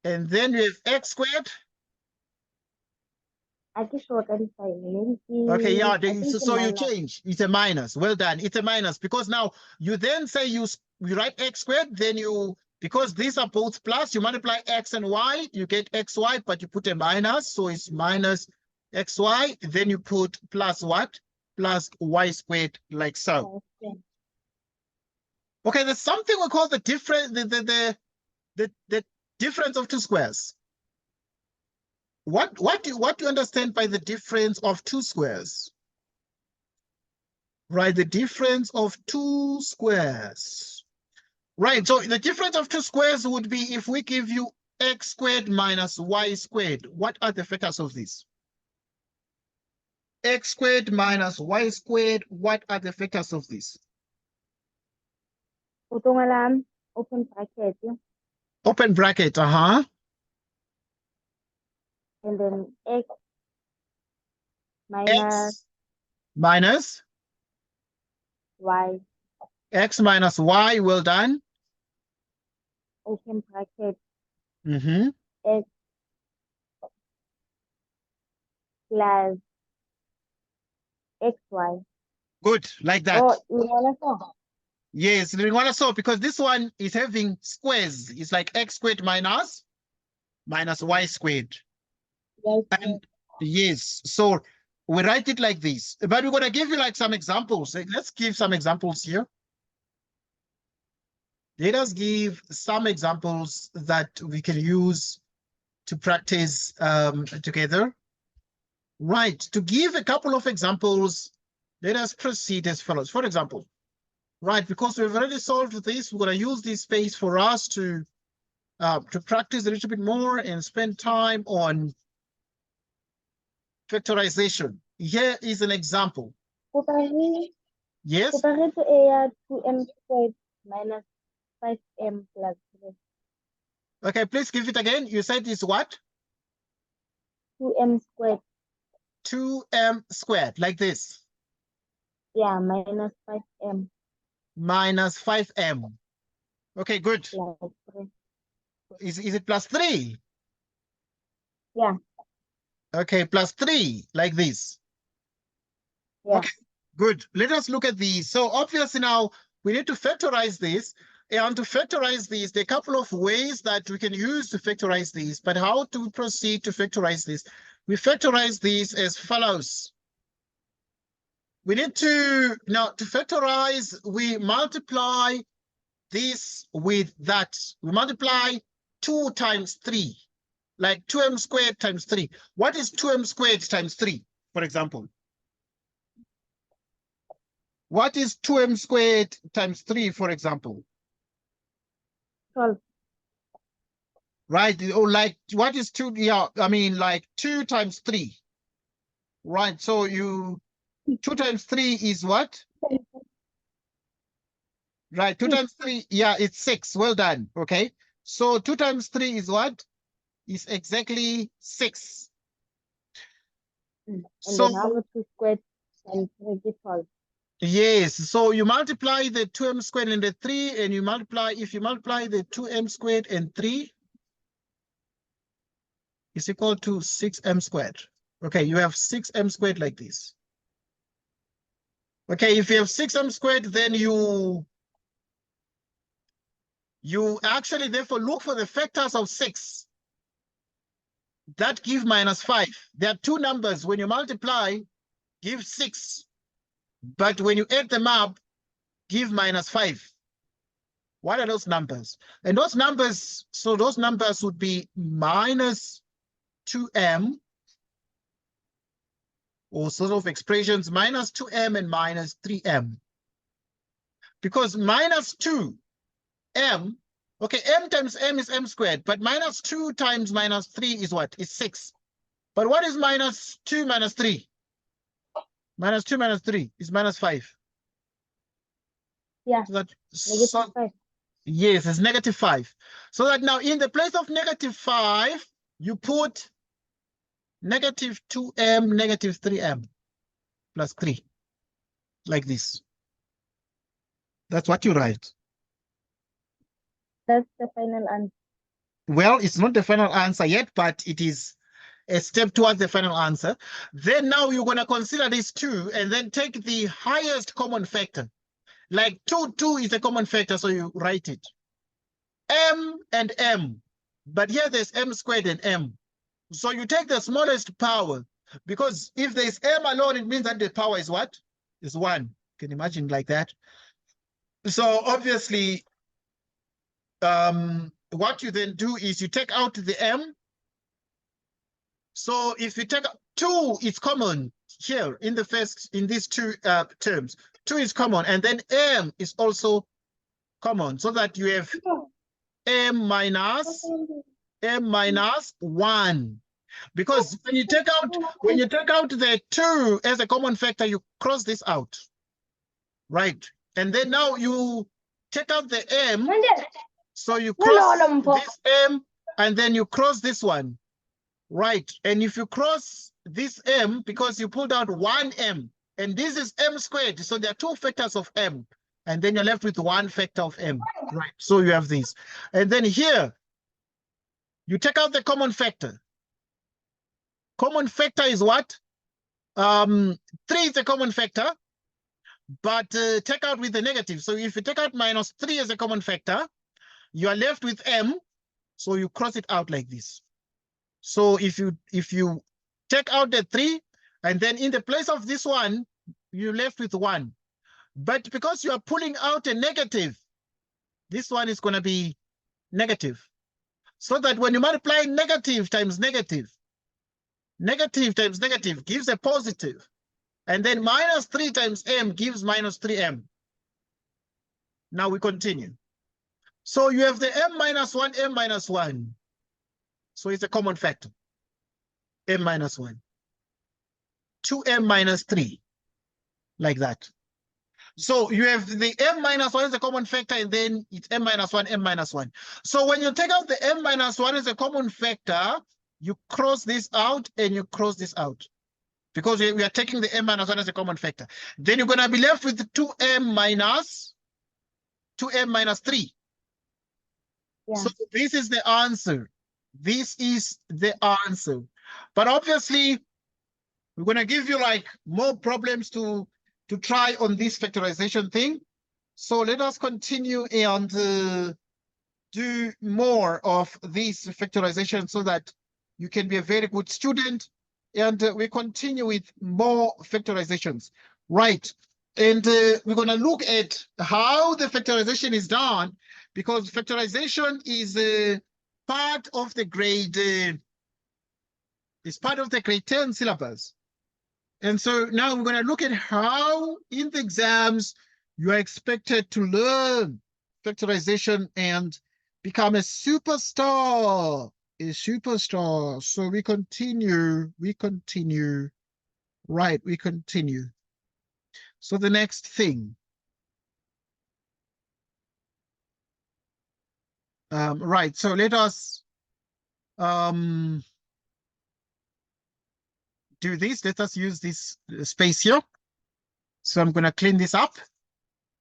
And then we have x squared. Okay, yeah, so you change. It's a minus. Well done. It's a minus because now you then say you write x squared, then you, because these are both plus, you multiply x and y, you get xy, but you put a minus, so it's minus xy, then you put plus what? Plus y squared, like so. Okay, there's something we call the difference, the difference of two squares. What do you understand by the difference of two squares? Right, the difference of two squares. Right, so the difference of two squares would be if we give you x squared minus y squared. What are the factors of this? X squared minus y squared, what are the factors of this? Open bracket. Open bracket, And then x minus y. X minus y, well done. Open bracket. X plus xy. Good, like that. Oh, yes, so because this one is having squares. It's like x squared minus y squared. Yes. And yes, so we write it like this. But we're going to give you like some examples. Let's give some examples here. Let us give some examples that we can use to practice together. Right, to give a couple of examples, let us proceed as follows. For example, right, because we've already solved this, we're going to use this space for us to practice a little bit more and spend time on factorization. Here is an example. Yes? 2m squared minus 5m plus 3. Okay, please give it again. You said it's what? 2m squared. 2m squared, like this. Yeah, minus 5m. Minus 5m. Okay, good. Is it plus 3? Yeah. Okay, plus 3, like this. Yeah. Okay, good. Let us look at these. So obviously now we need to factorize this. And to factorize these, there are a couple of ways that we can use to factorize these. But how to proceed to factorize this? We factorize these as follows. We need to, now to factorize, we multiply this with that. We multiply 2 times 3, like 2m squared times 3. What is 2m squared times 3, for example? What is 2m squared times 3, for example? 12. Right, or like, what is 2? Yeah, I mean, like 2 times 3. Right, so 2 times 3 is what? Right, 2 times 3, yeah, it's 6. Well done, okay? So 2 times 3 is what? Is exactly 6. And so then how much 2 squared times 3 is 12. Yes, so you multiply the 2m squared and the 3, and if you multiply the 2m squared and 3, is equal to 6m squared. Okay, you have 6m squared like this. Okay, if you have 6m squared, then you actually therefore look for the factors of 6 that give minus 5. There are two numbers. When you multiply, give 6. But when you add them up, give minus 5. What are those numbers? And those numbers, so those numbers would be minus 2m, or sort of expressions minus 2m and minus 3m. Because minus 2m, okay, m times m is m squared, but minus 2 times minus 3 is what? Is 6. But what is minus 2 minus 3? Minus 2 minus 3 is minus 5. Yeah. So that, Negative 5. yes, it's negative 5. So that now in the place of negative 5, you put negative 2m, negative 3m plus 3, like this. That's what you write. That's the final answer. Well, it's not the final answer yet, but it is a step towards the final answer. Then now you're going to consider these two and then take the highest common factor. Like 2 is a common factor, so you write it. M and M, but here there's m squared and m. So you take the smallest power, because if there's m alone, it means that the power is what? Is 1. You can imagine like that. So obviously, what you then do is you take out the m. So if you take 2, it's common here in the first, in these two terms. 2 is common, and then m is also common, so that you have m minus 1. Because when you take out the 2 as a common factor, you cross this out, right? And then now you take out the m, so you cross this m, and then you cross this one, right? And if you cross this m, because you pulled out 1m, and this is m squared, so there are 2 factors of m, and then you're left with 1 factor of m, right? So you have this. And then here, you take out the common factor. Common factor is what? 3 is a common factor, but take out with the negative. So if you take out minus 3 as a common factor, you are left with m, so you cross it out like this. So if you take out the 3, and then in the place of this one, you're left with 1. But because you are pulling out a negative, this one is going to be negative. So that when you multiply negative times negative, negative times negative gives a positive. And then minus 3 times m gives minus 3m. Now we continue. So you have the m minus 1, m minus 1. So it's a common factor. M minus 1. 2m minus 3. Like that. So you have the m minus 1 as a common factor, and then it's m minus 1, m minus 1. So when you take out the m minus 1 as a common factor, you cross this out and you cross this out, because we are taking the m minus 1 as a common factor. Then you're going to be left with 2m minus 3. Yeah. So this is the answer. This is the answer. But obviously, we're going to give you like more problems to try on this factorization thing. So let us continue and do more of this factorization so that you can be a very good student. And we continue with more factorizations, right? And we're going to look at how the factorization is done, because factorization is part of the grade 10 syllabus. And so now we're going to look at how in the exams you are expected to learn factorization and become a superstar. So we continue. Right, we continue. So the next thing. Right, so let us do this. Let us use this space here. So I'm going to clean this up.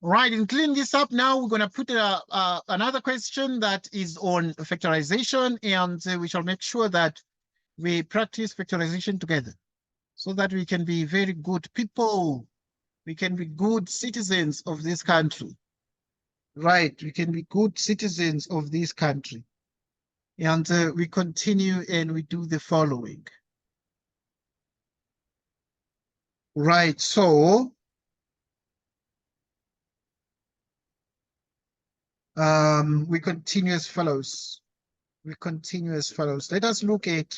Right, and clean this up now. We're going to put another question that is on factorization, and we shall make sure that we practice factorization together so that we can be very good people. We can be good citizens of this country. Right, we can be good citizens of this country. And we continue and we do the following. Right, so We continue as follows. We continue as follows. Let us look at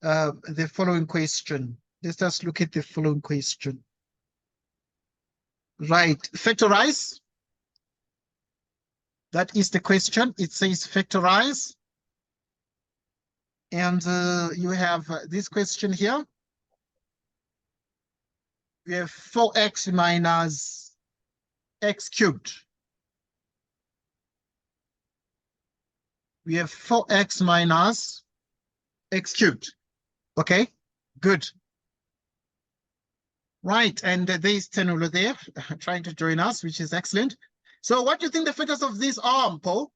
the following question. Let us look at the following question. Right, factorize. That is the question. It says factorize. And you have this question here. We have 4x minus x cubed. We have 4x minus x cubed. Okay, good. Right, and there's Tenula there trying to join us, which is excellent. So what do you think the factors of these are, Paul?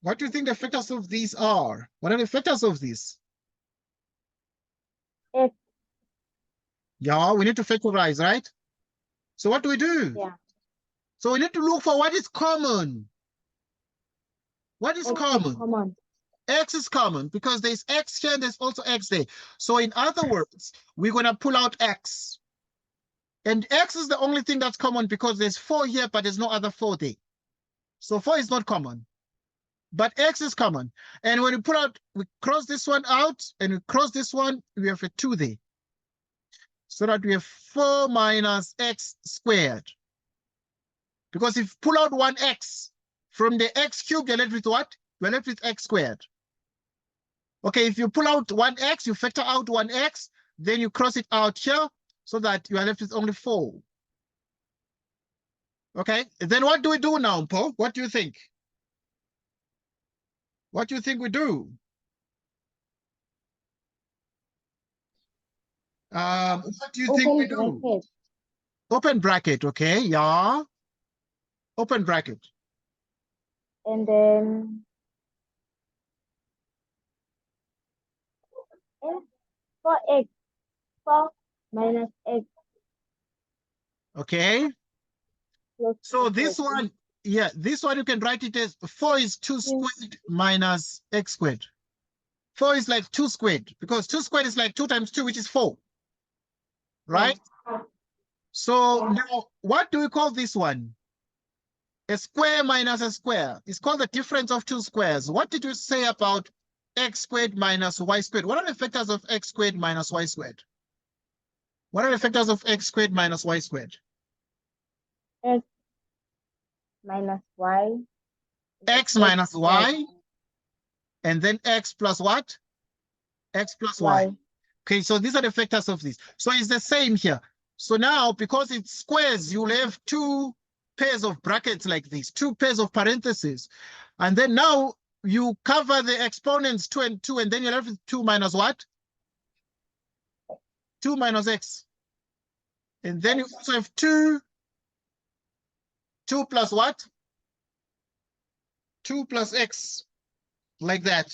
What do you think the factors of these are? What are the factors of these? X. Yeah, we need to factorize, right? So what do we do? Yeah. So we need to look for what is common. What is X common? common. X is common because there's X here, there's also X there. So in other words, we're going to pull out X. And X is the only thing that's common because there's 4 here, but there's no other 4 there. So 4 is not common. But X is common. And when we pull out, we cross this one out, and we cross this one, we have a 2 there. So that we have 4 minus x squared. Because if you pull out 1x from the x cubed, you're left with what? We're left with x squared. Okay, if you pull out 1x, you factor out 1x, then you cross it out here so that you are left with only 4. Okay, then what do we do now, Paul? What do you think? What do you think we do? What do you think we do? Bracket. Open bracket, okay, yeah. Open bracket. And then 4x. 4 minus x. Okay. So this one, yeah, this one you can write it as 4 is 2 squared minus x squared. 4 is like 2 squared because 2 squared is like 2 times 2, which is 4. Right? Yeah. So now, what do we call this one? A square minus a square. It's called the difference of 2 squares. What did you say about x squared minus y squared? What are the factors of x squared minus y squared? What are the factors of x squared minus y squared? X minus y. X minus y. And then x plus what? X plus y. Okay, so these are the factors of this. So it's the same here. So now, because it's squares, you'll have 2 pairs of brackets like this, 2 pairs of parentheses. And then now you cover the exponents 2 and 2, and then you're left with 2 minus what? 2 minus x. And then you also have 2 plus what? 2 plus x, like that.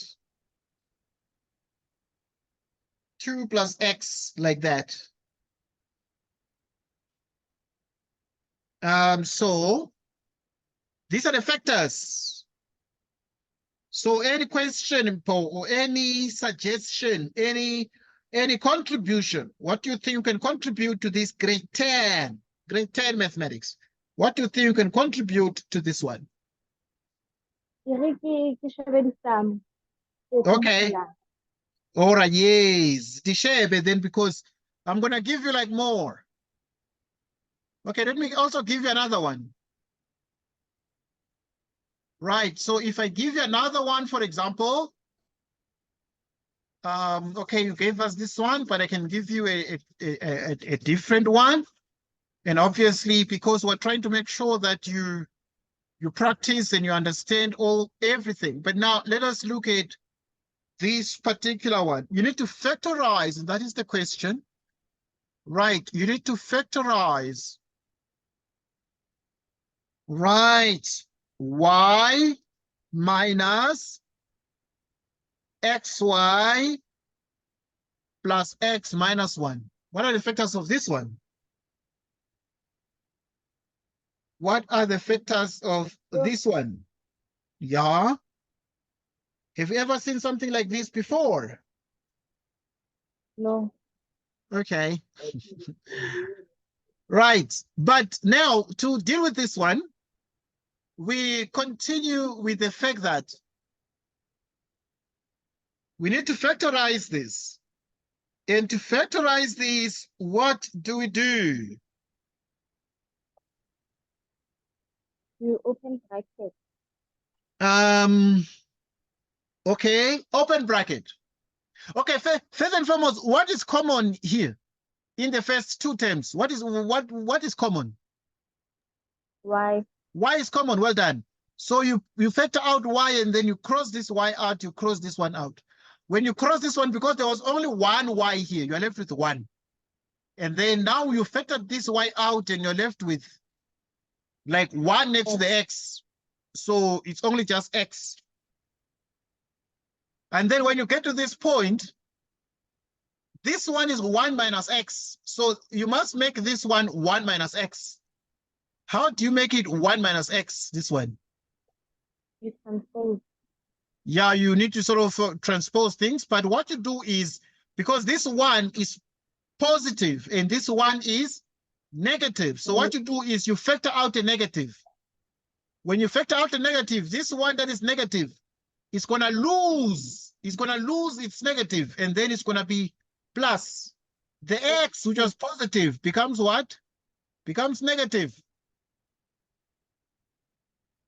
2 plus x, like that. So these are the factors. So any question, Paul, or any suggestion, any contribution, what do you think you can contribute to this grade 10 mathematics? What do you think you can contribute to this one? Okay. All right, yes. Dishebe then, because I'm going to give you like more. Okay, let me also give you another one. Right, so if I give you another one, for example, okay, you gave us this one, but I can give you a different one. And obviously, because we're trying to make sure that you practice and you understand everything. But now let us look at this particular one. You need to factorize, and that is the question. Right, you need to factorize. Right, y minus xy plus x minus 1. What are the factors of this one? What are the factors of this one? Yeah. Have you ever seen something like this before? No. Okay. Right. But now to deal with this one, we continue with the fact that we need to factorize this. And to factorize this, what do? You open bracket. Okay, open bracket. Okay, first and foremost, what is common here in the first two terms? What is common? Y. Y is common. Well done. So you factor out y and then you cross this y out, you cross this one out. When you cross this one, because there was only one y here, you're left with 1. And then now you factor this y out and you're left with like 1 next to the x. So it's only just x. And then when you get to this point, this one is 1 minus x. So you must make this one 1 minus x. How do you make it 1 minus x, this one? You transpose. Yeah, you need to sort of transpose things. But what you do is, because this one is positive and this one is negative. So what you do is you factor out a negative. When you factor out a negative, this one that is negative is going to lose. It's going to lose its negative, and then it's going to be plus. The x, which was positive, becomes what? Becomes negative.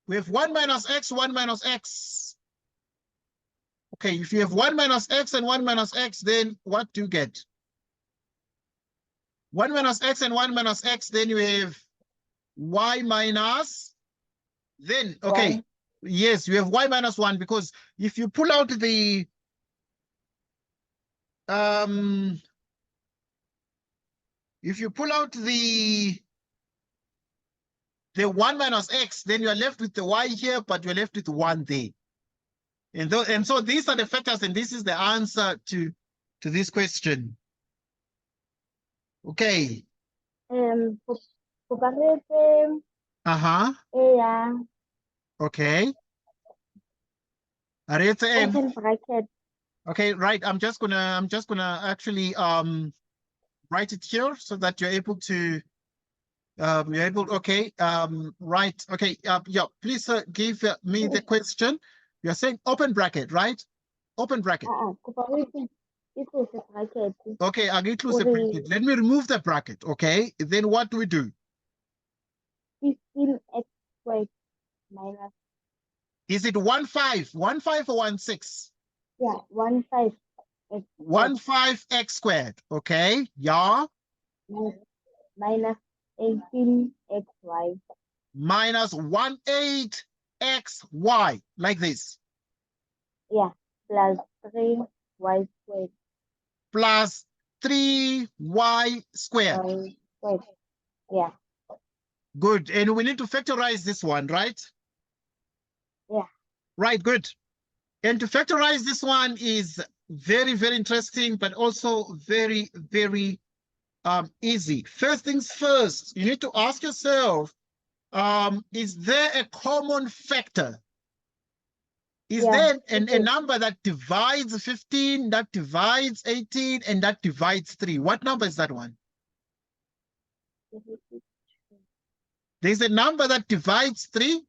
We have 1 minus x, 1 minus x. Okay, if you have 1 minus x and 1 minus x, then what do you get? 1 minus x and 1 minus x, then you have y minus, then, okay, 1. Yes, you have y minus 1, because if you pull out the, if you pull out the 1 minus x, then you are left with the y here, but you're left with 1 there. And so these are the factors, and this is the answer to this question. Okay. Uh-huh. Yeah. Okay. Open bracket. Okay, right. I'm just gonna actually write it here so that you're able to okay, right. Okay, yeah, please give me the question. You're saying open bracket, right? Open bracket. Okay, I'll get close the bracket. Let me remove the bracket, okay? Then what do we do? 15x squared minus. Is it 1, 5? 1, 5 or 1, 6? Yeah, 1, 5. 1, 5 x squared, okay? Yeah. Minus 18xy. Minus 1, 8 xy, like this. Yeah, plus 3y squared. Plus 3y squared. Yeah. Good. And we need to factorize this one, right? Yeah. Right, good. And to factorize this one is very, very interesting, but also very, very easy. First things first, you need to ask yourself, is there a common factor? Is there a number that divides 15, that divides 18, and that divides 3? What number is that one? There's a number that divides 3,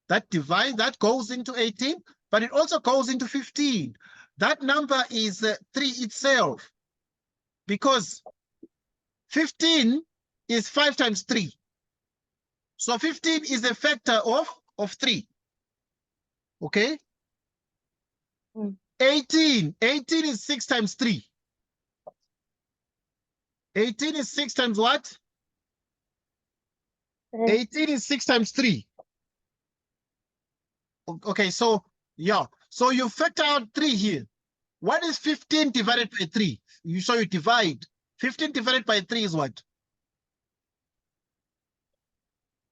that goes into 18, but it also goes into 15. That number is 3 itself, because 15 is 5 times 3. So 15 is a factor of 3. Okay? 18 is 6 times 3. 18 is 6 times what? 18 is 6 times 3. Okay, so yeah. So you factor out 3 here. What is 15 divided by 3? So you divide. 15 divided by 3 is what?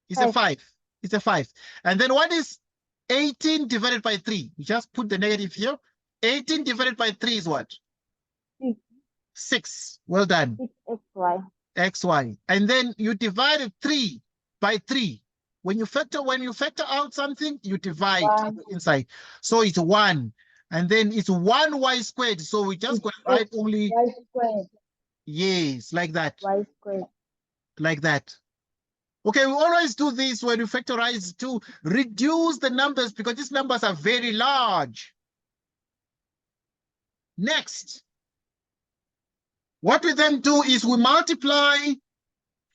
It's a 5. It's a 5. And then what is 18 divided by 3? You just put the negative here. 18 divided by 3 is what? 6. Well done. 6xy. XY. And then you divide 3 by 3. When you factor out something, you divide inside. So it's 1. And then it's 1y squared. So we just going to write only Y squared. Yes, like that. Y squared. Like that. Okay, we always do this when we factorize to reduce the numbers because these numbers are very large. Next, what we then do is we multiply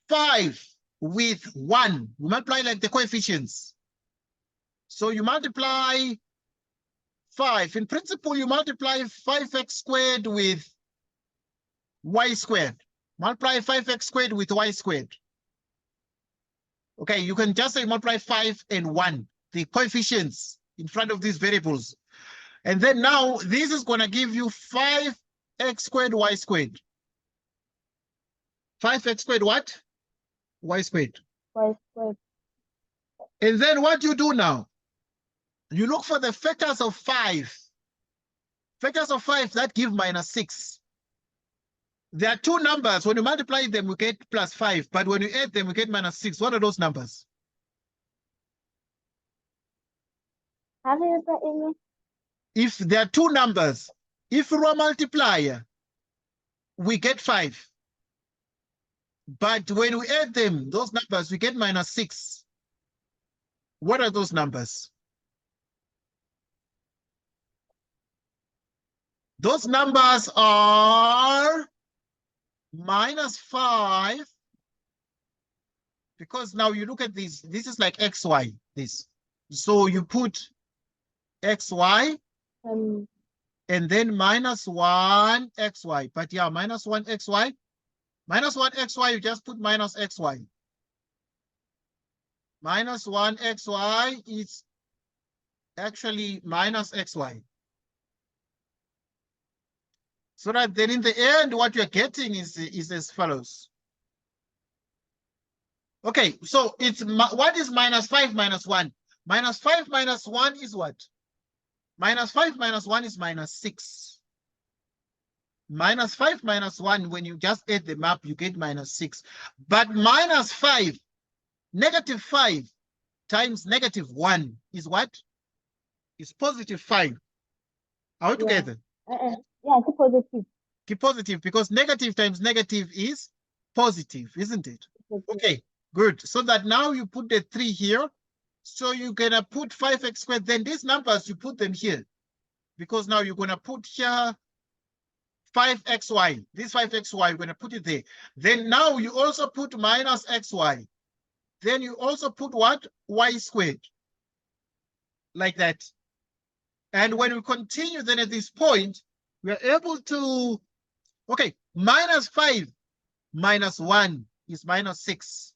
5 with 1. We multiply like the coefficients. So you multiply 5. In principle, you multiply 5x squared with y squared. Multiply 5x squared with y squared. Okay, you can just say multiply 5 and 1, the coefficients in front of these variables. And then now this is going to give you 5x squared y squared. 5x squared what? Y squared. Y squared. And then what you do now? You look for the factors of 5. Factors of 5 that give -6. There are two numbers. When you multiply them, we get +5. But when you add them, we get -6. What are those numbers? How do you put in? If there are two numbers, if we are multiplier, we get 5. But when we add them, those numbers, we get -6. What are those numbers? Those numbers are -5, because now you look at this is like xy, this. So you put xy and then -1 xy. But yeah, -1 xy. -1 xy, you just put -xy. -1 xy is actually -xy. So that then in the end, what you're getting is as follows. Okay, so it's what is -5 minus 1? -5 minus 1 is what? -5 minus 1 is -6. -5 minus 1, when you just add them up, you get -6. But -5, -5 times -1 is what? Is +5. Are we together? Yeah, keep positive. Keep positive, because negative times negative is positive, isn't it? Okay, good. So that now you put the 3 here. So you're going to put 5x squared. Then these numbers, you put them here. Because now you're going to put here 5xy. This 5xy, you're going to put it there. Then now you also put -xy. Then you also put what? Y squared. Like that. And when we continue, then at this point, we are able to, okay, -5 minus 1 is -6.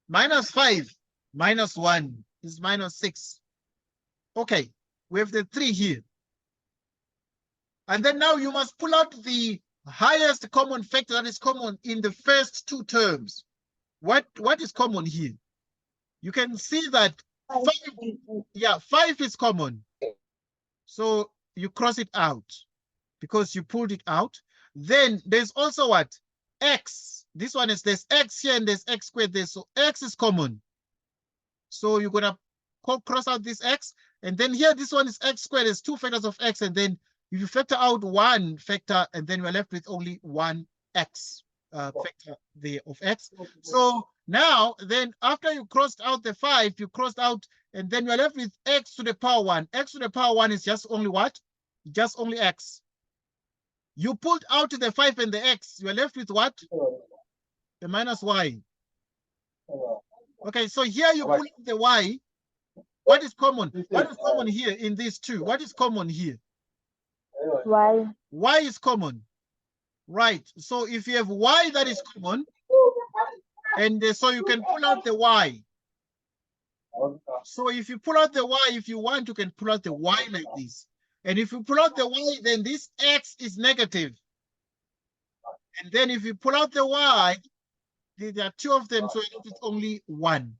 -5 minus 1 is -6. Okay, we have the 3 here. And then now you must pull out the highest common factor that is common in the first 2 terms. What is common here? You can see that 5 is common. So you cross it out because you pulled it out. Then there's also what? X. This one is, there's x here and there's x squared there. So x is common. So you're going to cross out this x. And then here, this one is x squared. There's 2 factors of x. And then if you factor out 1 factor, and then we're left with only 1 x factor there of x. So now, then after you crossed out the 5, you crossed out, and then you're left with x to the power 1. X to the power 1 is just only what? Just only x. You pulled out the 5 and the x. You're left with what? The -y. Okay, so here you pull out the y. What is common? What is common here in these two? What is common here? Y. Y is common. Right. So if you have y that is common, and so you can pull out the y. So if you pull out the y, if you want, you can pull out the y like this. And if you pull out the y, then this x is negative. And then if you pull out the y, there are 2 of them, so you're left with only 1.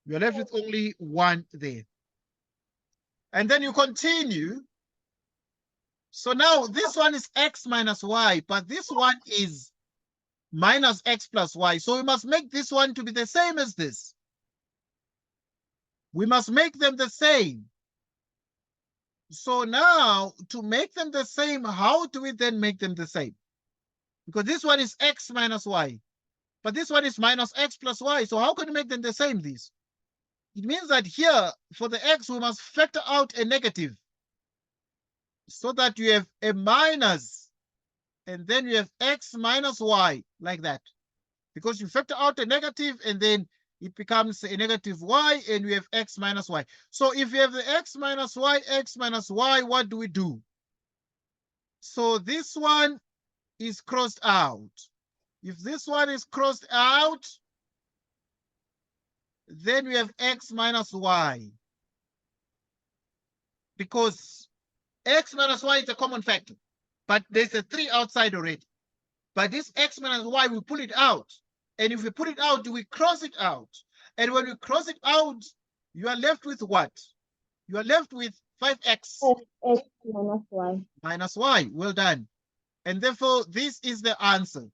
You're left with only 1 there. And then you continue. So now this one is x minus y, but this one is -x plus y. So we must make this one to be the same as this. We must make them the same. So now, to make them the same, how do we then make them the same? Because this one is x minus y. But this one is minus x plus y. So how can you make them the same, these? It means that here, for the x, we must factor out a negative so that you have a minus, and then you have x minus y, like that. Because you factor out a negative, and then it becomes a negative y, and we have x minus y. So if you have the x minus y, what do we do? So this one is crossed out. If this one is crossed out, then we have x minus y. Because x minus y is a common factor, but there's a 3 outside already. But this x minus y, we pull it out. And if we pull it out, we cross it out. And when we cross it out, you are left with what? You are left with 5x. X minus y. Minus y. Well done. And therefore, this is the answer.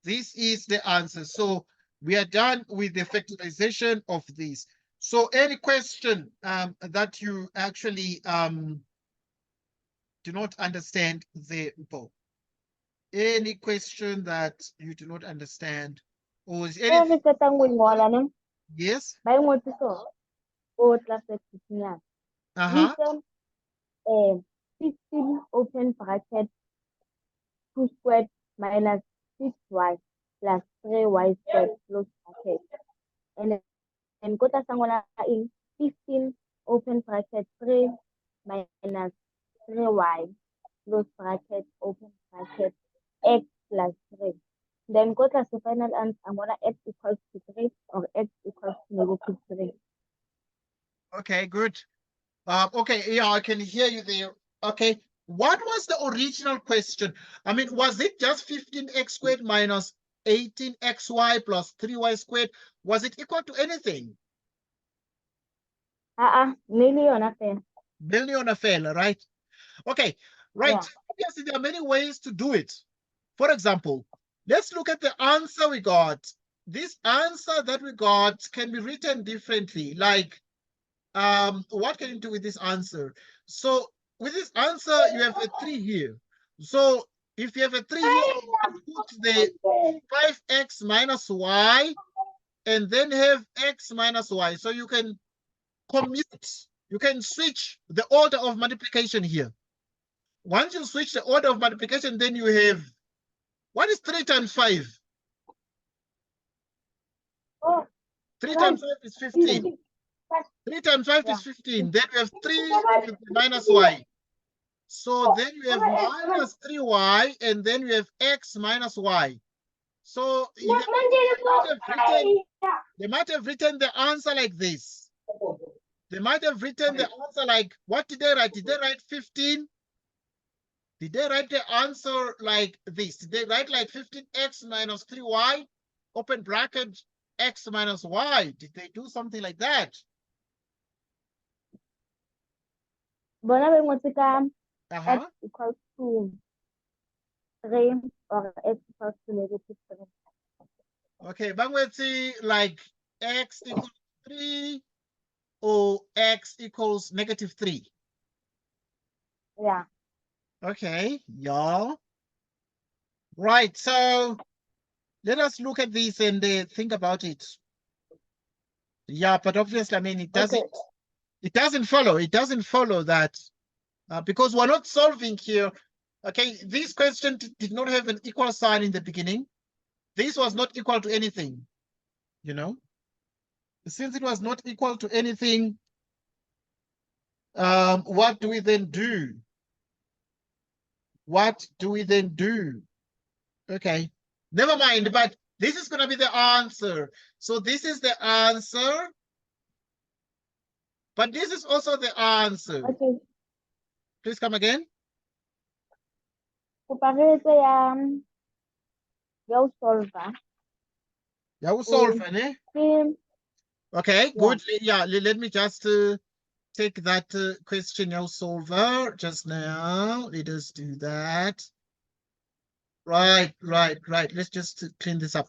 This is the answer. So we are done with the factorization of this. So any question that you actually do not understand the book? Any question that you do not understand? Or is anything? Yes? O plus x is near. Uh-huh. 15 open bracket 2 squared minus 6y plus 3y squared close bracket. And then kota sangola in 15 open bracket 3 minus 3y close bracket open bracket x plus 3. Then kota the final answer angola x equals to 3 or x equals to negative 3. Okay, good. Okay, yeah, I can hear you there. Okay, what was the original question? I mean, was it just 15x squared minus 18xy plus 3y squared? Was it equal to anything? Million affair. Million affair, right? Okay, right. Yeah. Obviously, there are many ways to do it. For example, let's look at the answer we got. This answer that we got can be written differently. Like, what can you do with this answer? So with this answer, you have a 3 here. So if you have a 3 here, you can put the 5x minus y and then have x minus y. So you can commute. You can switch the order of multiplication here. Once you switch the order of multiplication, then you have, what is 3 times 5? 3 times 5 is 15. 3 times 5 is 15. Then we have 3 minus y. So then we have minus 3y, and then we have x minus y. So they might have written the answer like this. They might have written the answer like, what did they write? Did they write 15? Did they write the answer like this? Did they write like 15x minus 3y, open bracket, x minus y? Did they do something like that? X equals to 3 or x equals to negative 3. Okay, Bangwetsi, like x equals 3 or x equals negative 3? Yeah. Okay, yeah. Right, so let us look at this and think about it. Yeah, but obviously, I mean, it doesn't follow. It doesn't follow that because we're not solving here. Okay, this question did not have an equal sign in the beginning. This was not equal to anything, you know. Since it was not equal to anything, what do we then do? What do we then do? Okay, never mind, but this is going to be the answer. So this is the answer, but this is also the answer. Okay. Please come again. Yo solver. Yeah, solve, eh? Okay, good. Yeah, let me just take that question now solver just now. Let us do that. Right. Let's just clean this up.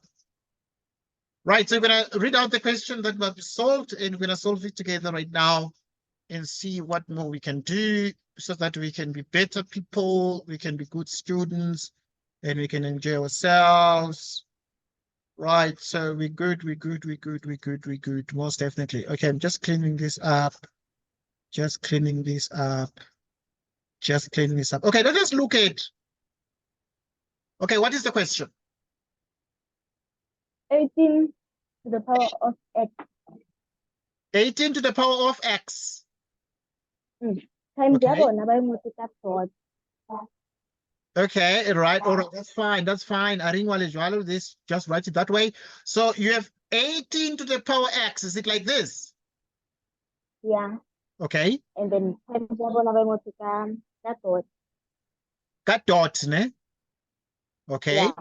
Right, so we're going to read out the question that must be solved, and we're going to solve it together right now and see what more we can do so that we can be better people, we can be good students, and we can enjoy ourselves. Right, so we're good, most definitely. Okay, I'm just cleaning this up. Just cleaning this up. Just cleaning this up. Okay, let us look at. Okay, what is the question? 18 to the power of x 18 to the power of x. times ya Okay. bona ba e ngotse ka dot. Okay, right. All right, that's fine. That's fine. This, just write it that way. So you have 18 to the power x. Is it like this? Yeah, Okay. and then times ya bona ba e ngotse ka dot. Got dots, ne? Okay. Yeah,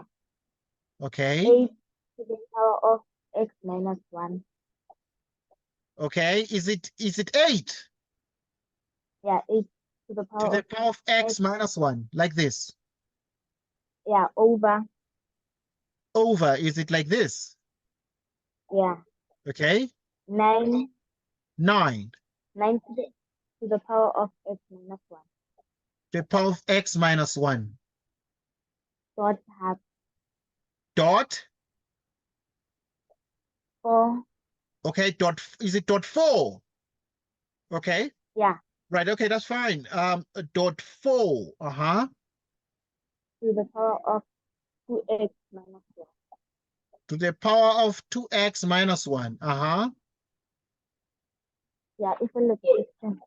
Okay. 8 to the power of x minus 1. Okay. Is it 8 Yeah, 8 to the to power the of power of x x. minus 1? Like this. Yeah, over. Over. Is it like this? Yeah, Okay. 9 9 to the power of x minus 1. to the power of x minus 1. Dot half Dot. 4. Okay. Dot. Is it dot 4? Okay. Yeah, Right. Okay. That's fine. Dot 4. Uh-huh. to the power of 2x minus 1. To the power of 2x minus 1. Uh-huh. Yeah, if a location.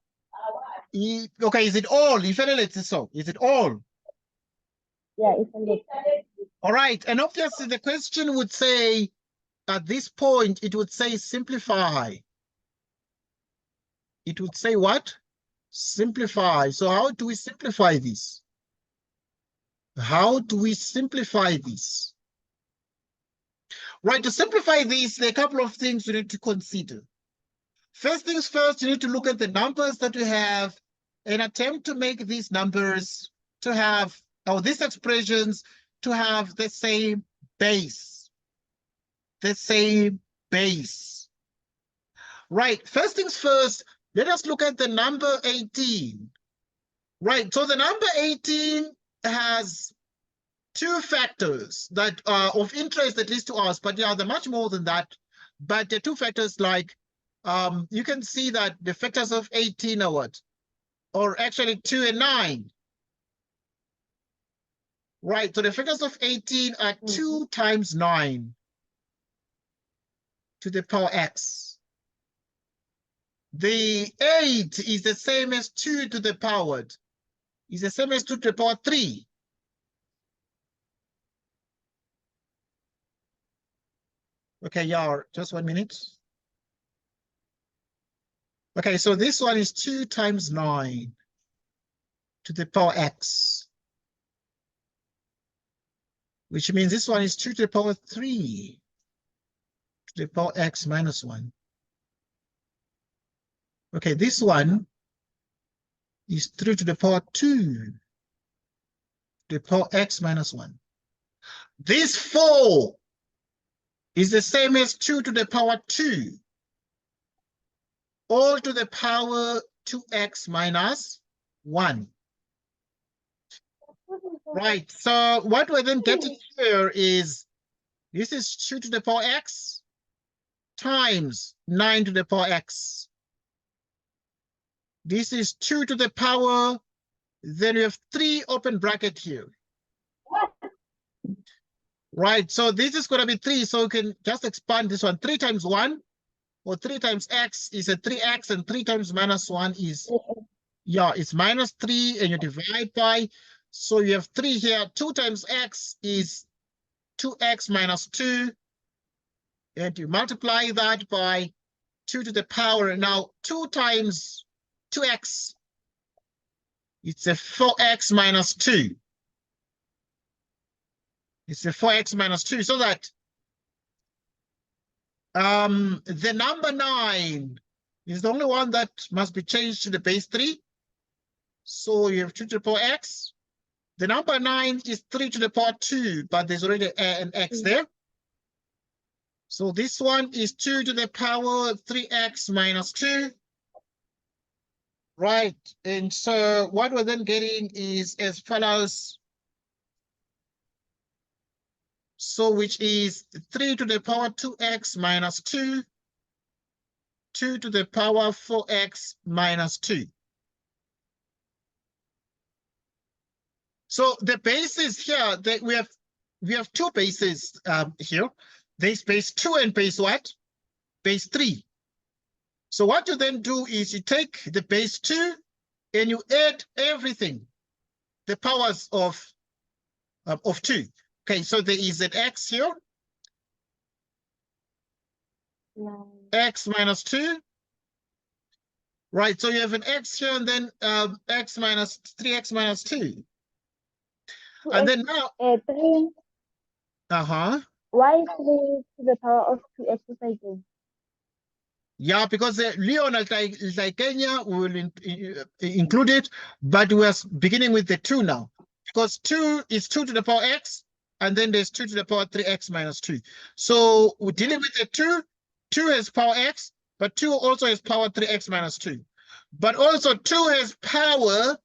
Okay, is it all? If it's so, is it all? Yeah, if a location. All right, and obviously the question would say, at this point, it would say simplify. It would say what? Simplify. So how do we simplify this? How do we simplify this? Right, to simplify this, there are a couple of things we need to consider. First things first, you need to look at the numbers that we have and attempt to make these numbers to have, or these expressions to have the same base. The same base. Right, first things first, let us look at the number 18. Right, so the number 18 has two factors that are of interest, at least to us, but yeah, they're much more than that. But the two factors, like, you can see that the factors of 18 are what? Or actually 2 and 9. Right, so the factors of 18 are 2 times 9 to the power x. The 8 is the same as 2 to the power. Is the same as 2 to the power 3. Okay, yeah, just 1 minute. Okay, so this one is 2 times 9 to the power x, which means this one is 2 to the power 3 to the power x minus 1. Okay, this one is 3 to the power 2 to the power x minus 1. This 4 is the same as 2 to the power 2, all to the power 2x minus 1. Right, so what we're then getting here is this is 2 to the power x times 9 to the power x. This is 2 to the power, then we have 3 open bracket here. Right, so this is going to be 3, so we can just expand this one. 3 times 1, or 3 times x is a 3x, and 3 times minus 1 is, yeah, it's minus 3, and you divide by, so you have 3 here. 2 times x is 2x minus 2, and you multiply that by 2 to the power. Now, 2 times 2x, it's a 4x minus 2. It's a 4x minus 2, so that the number 9 is the only one that must be changed to the base 3. So you have 2 to the power x. The number 9 is 3 to the power 2, but there's already an x there. So this one is 2 to the power 3x minus 2. Right, and so what we're then getting is as follows. So which is 3 to the power 2x minus 2, 2 to the power 4x minus 2. So the bases here that we have two bases here. There's base 2 and base what? Base 3. So what you then do is you take the base 2 and you add everything, the powers of 2. Okay, so there is an x here, x minus 2. Right, so you have an x here and then x minus 3x minus 2. And then now, 3. Why 3 to the power of 2 exercises? Yeah, because the Leonard, like Kenya, we will include it, but we are beginning with the 2 now. Because 2 is 2 to the power x, and then there's 2 to the power 3x minus 2. So we're dealing with the 2. 2 has power x, but 2 also has power 3x minus 2. But also 2 has power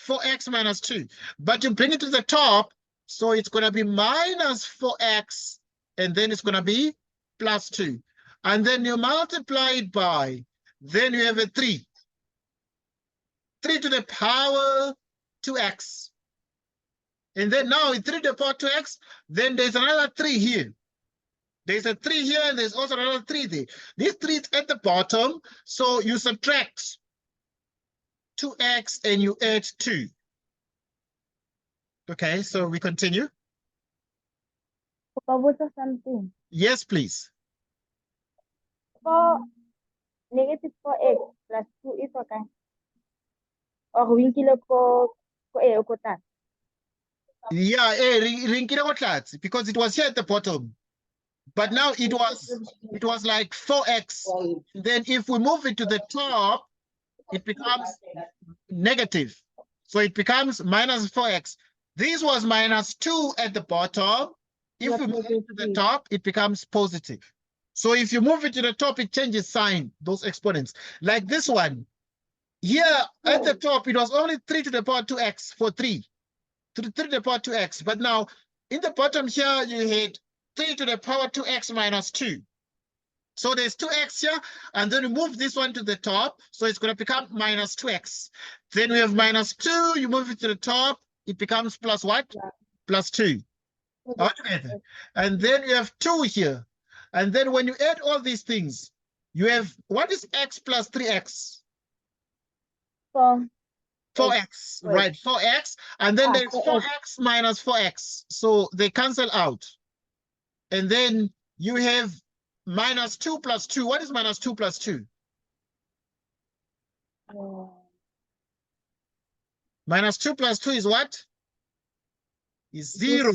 4x minus 2. But you bring it to the top, so it's going to be minus 4x, and then it's going to be plus 2. And then you multiply it by, then you have a 3. 3 to the power 2x. And then now with 3 to the power 2x, then there's another 3 here. There's a 3 here, and there's also another 3 there. This 3 is at the bottom, so you subtract 2x and you add 2. Okay, so we continue. Something. Yes, please. For negative 4x plus 2 is okay. Or we ko Yeah, because it was here at the bottom. But now it was like 4x. Then if we move it to the top, it becomes negative. So it becomes minus 4x. This was minus 2 at the bottom. If we move it to the top, it becomes positive. So if you move it to the top, it changes sign, those exponents. Like this one. Here at the top, it was only 3 to the power 2x for 3. To the 3 to the power 2x. But now, in the bottom here, you had 3 to the power 2x minus 2. So there's 2x here, and then you move this one to the top, so it's going to become minus 2x. Then we have minus 2, you move it to the top, it becomes plus what? Yeah. Plus 2. Okay. And then you have 2 here. And then when you add all these things, you have, what is x plus 3x? 4x, right, 4x. And then there's 4x minus 4x. So they cancel out. And then you have minus 2 plus 2. What is minus 2 plus 2? Minus 2 plus 2 is what? Is 0.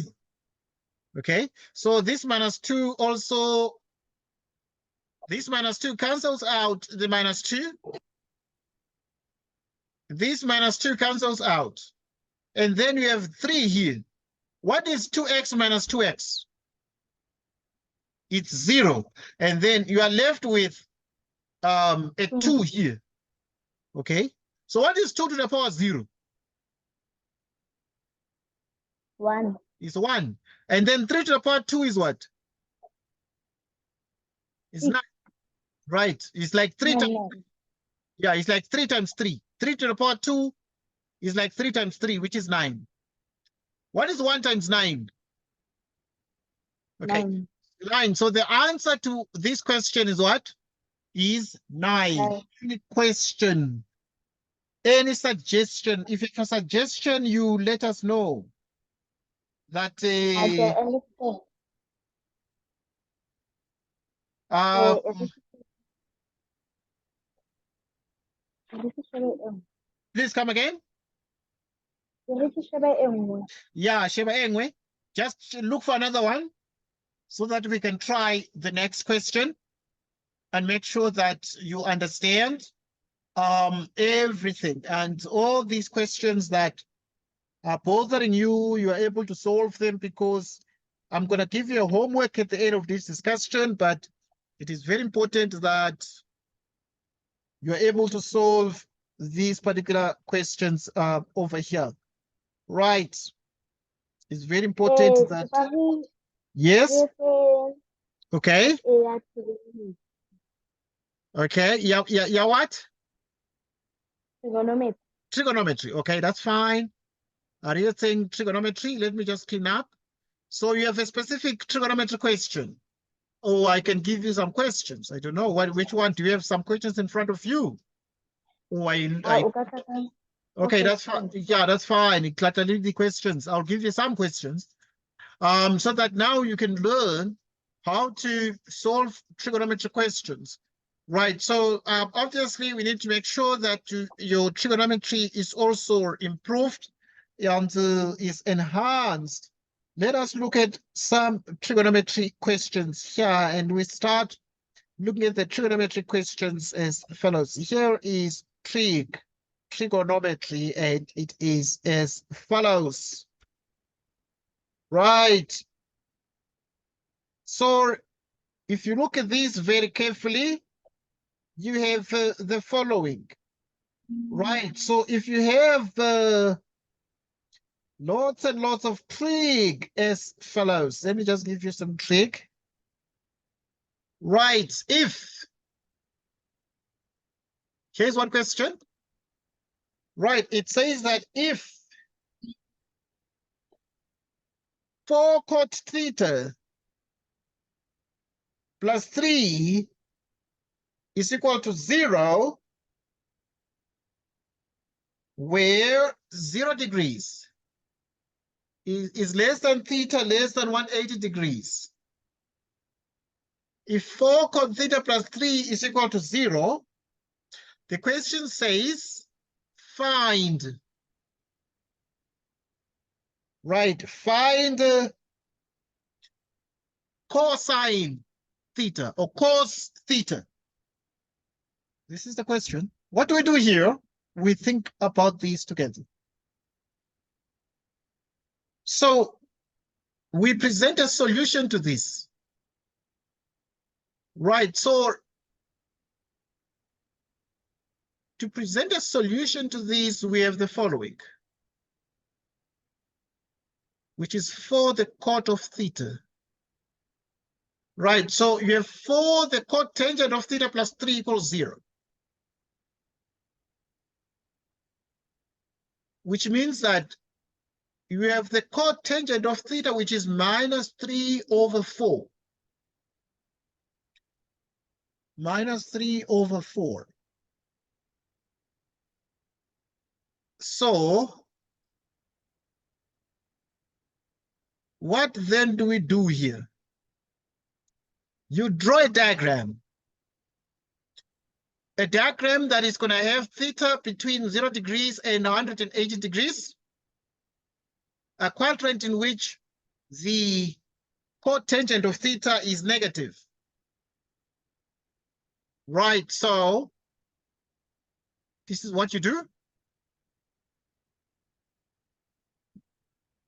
Okay, so this minus 2 also, this minus 2 cancels out the minus 2. This minus 2 cancels out. And then you have 3 here. What is 2x minus 2x? It's 0. And then you are left with a 2 here. Okay, so what is 2 to the power 0? 1. It's 1. And then 3 to the power 2 is what? It's 9. Right. It's like 3 times 3. Yeah, it's like 3 times 3. 3 to the power 2 is like 3 times 3, which is 9. What is 1 times 9? Okay, 9. So the answer to this question is what? Is 9. Any question? Any suggestion? If you have a suggestion, you let us know. That please come again. Yeah, Sheba Engwe. Just look for another one so that we can try the next question and make sure that you understand everything and all these questions that are bothering you, you are able to solve them, because I'm going to give you a homework at the end of this discussion, but it is very important that you are able to solve these particular questions over here. Right. It's very important that... Yes. Reference Okay. area trigonometry. Okay. Yeah. What? Trigonometry. Trigonometry. Okay, that's fine. Are you saying trigonometry? Let me just clean up. So you have a specific trigonometry question. Oh, I can give you some questions. I don't know which one. Do you have some questions in front of you? Oh, okay, that's fine. Yeah, that's fine. The questions. I'll give you some questions. So that now you can learn how to solve trigonometry questions. Right. So obviously we need to make sure that your trigonometry is also improved and is enhanced. Let us look at some trigonometry questions here, and we start looking at the trigonometry questions as follows. Here is trigonometry, and it is as follows. Right. So if you look at these very carefully, you have the following. Right. So if you have lots and lots of trig as follows. Let me just give you some trig. Right. Here's one question. Right. It says that if 4 cot theta plus 3 is equal to 0, where 0 degrees is less than theta less than 180 degrees. If 4 cot theta plus 3 is equal to 0, the question says find, right, find cosine theta or cos theta. This is the question. What do we do here? We think about these together. So we present a solution to this. Right, so to present a solution to this, we have the following, which is for the cot of theta. Right, so you have 4 the cotangent of theta plus 3 equals 0. Which means that you have the cotangent of theta, which is minus 3 over 4. Minus 3 over 4. So what then do we do here? You draw a diagram. A diagram that is going to have theta between 0 degrees and 180 degrees. A quadrant in which the cotangent of theta is negative. Right, so this is what you do.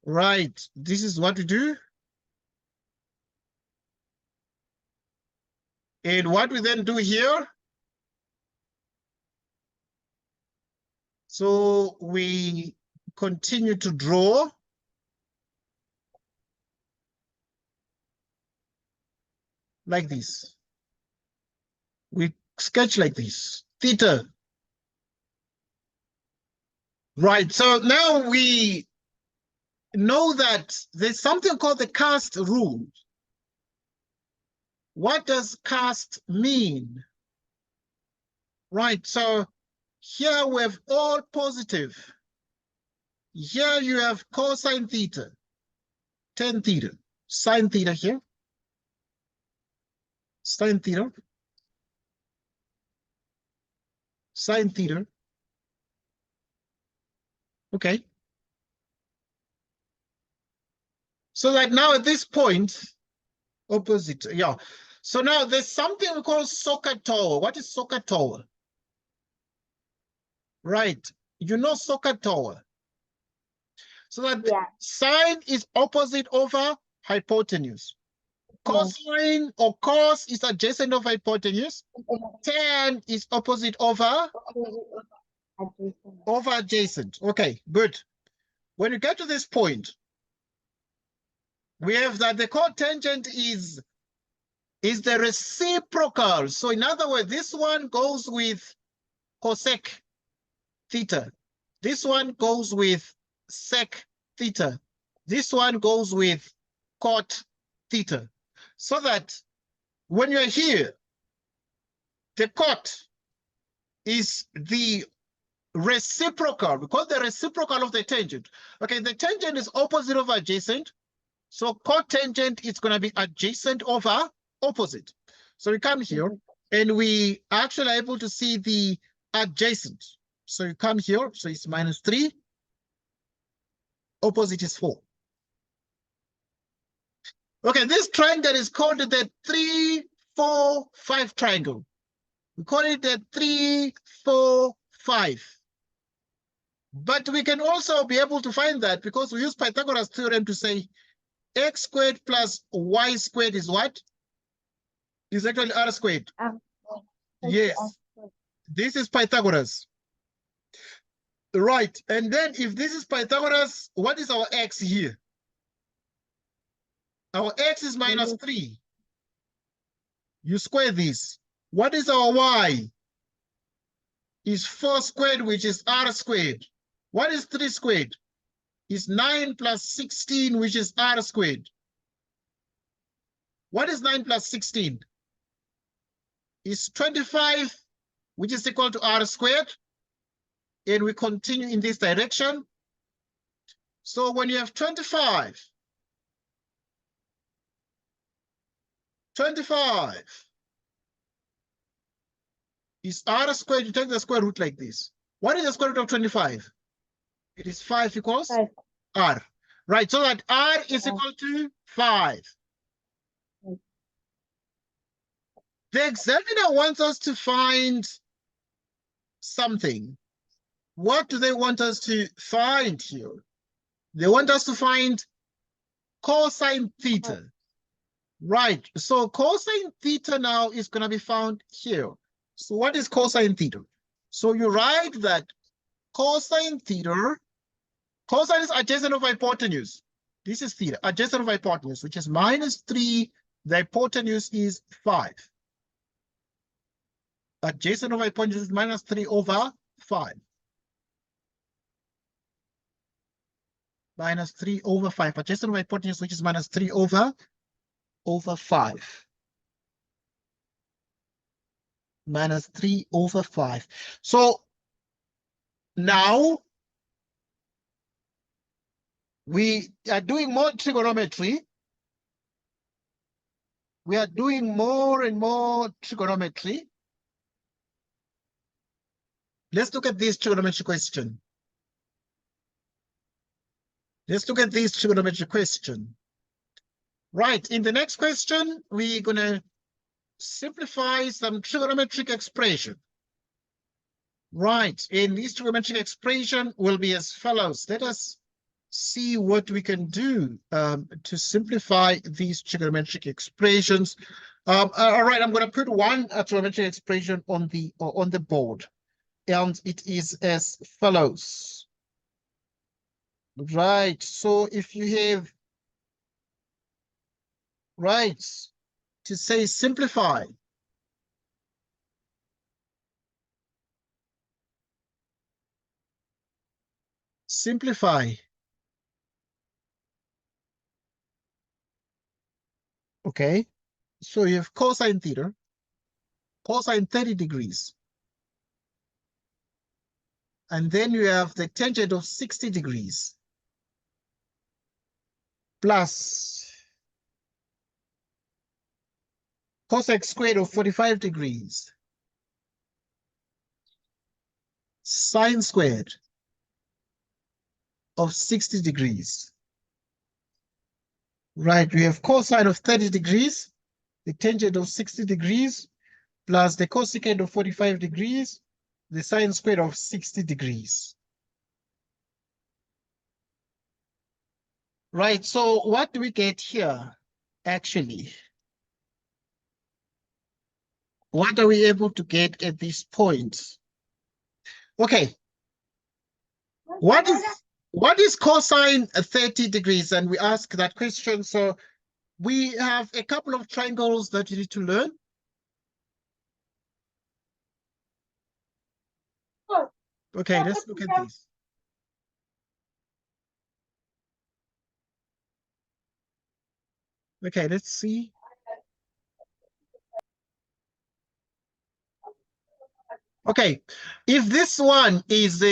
Right, this is what we do. And what we then do here, so we continue to draw. Like this. We sketch like this, theta. Right, so now we know that there's something called the cast rule. What does cast mean? Right, so here we have all positive. Here you have cosine theta, tan theta, sine theta here, sine theta, sine theta. Okay. So that now at this point, opposite, yeah. So now there's something we call SOHCAHTOA. What is SOHCAHTOA? Right, you know SOHCAHTOA. So that sine is opposite over hypotenuse. Cosine or cos is adjacent of hypotenuse. Tan is opposite over adjacent. Okay, good. When you get to this point, we have that the cotangent is the reciprocal. So in other words, this one goes with cosec theta. This one goes with sec theta. This one goes with cot theta. So that when you're here, the cot is the reciprocal, because the reciprocal of the tangent. Okay, the tangent is opposite over adjacent. So cotangent is going to be adjacent over opposite. So we come here and we actually are able to see the adjacent. So you come here, so it's -3. Opposite is 4. Okay, this triangle is called the 3, 4, 5 triangle. We call it the 3, 4, 5. But we can also be able to find that because we use Pythagoras theorem to say x squared plus y squared is what? Is actually r squared. Yes, this is Pythagoras. Right, and then if this is Pythagoras, what is our x here? Our x is -3. You square this. What is our y? Is 4 squared, which is r squared. What is 3 squared? Is 9 plus 16, which is r squared. What is 9 plus 16? Is 25, which is equal to r squared. And we continue in this direction. So when you have 25 is r squared, you take the square root like this. What is the square root of 25? It is 5 equals 5. r. Right, so that r is equal to 5. The examiner wants us to find something. What do they want us to find here? They want us to find cosine theta. Right, so cosine theta now is going to be found here. So what is cosine theta? So you write that cosine theta, cosine is adjacent of hypotenuse. This is theta, adjacent of hypotenuse, which is -3. The hypotenuse is 5. Adjacent of hypotenuse is -3 over 5. -3 over 5. Adjacent of hypotenuse, which is -3 over 5. -3 over 5. So now we are doing more trigonometry. We are doing more and more trigonometry. Let's look at this trigonometry question. Let's look at this trigonometry question. Right, in the next question, we're going to simplify some trigonometric expression. Right, and this trigonometric expression will be as follows. Let us see what we can do to simplify these trigonometric expressions. All right, I'm going to put one trigonometric expression on the board, and it is as follows. Right, so if you have, right, to say simplify. Simplify. Okay, so you have cosine theta, cosine 30 degrees. And then you have the tangent of 60 degrees plus cosec squared of 45 degrees, sine squared of 60 degrees. Right, we have cosine of 30 degrees, the tangent of 60 degrees, plus the cosecant of 45 degrees, the sine squared of 60 degrees. Right, so what do we get here, actually? What are we able to get at this point? Okay, what What is cosine 30 degrees? And we ask that question. So we have a couple of triangles that you need to learn. Okay, let's look at these. Okay, let's see. Okay, if this one is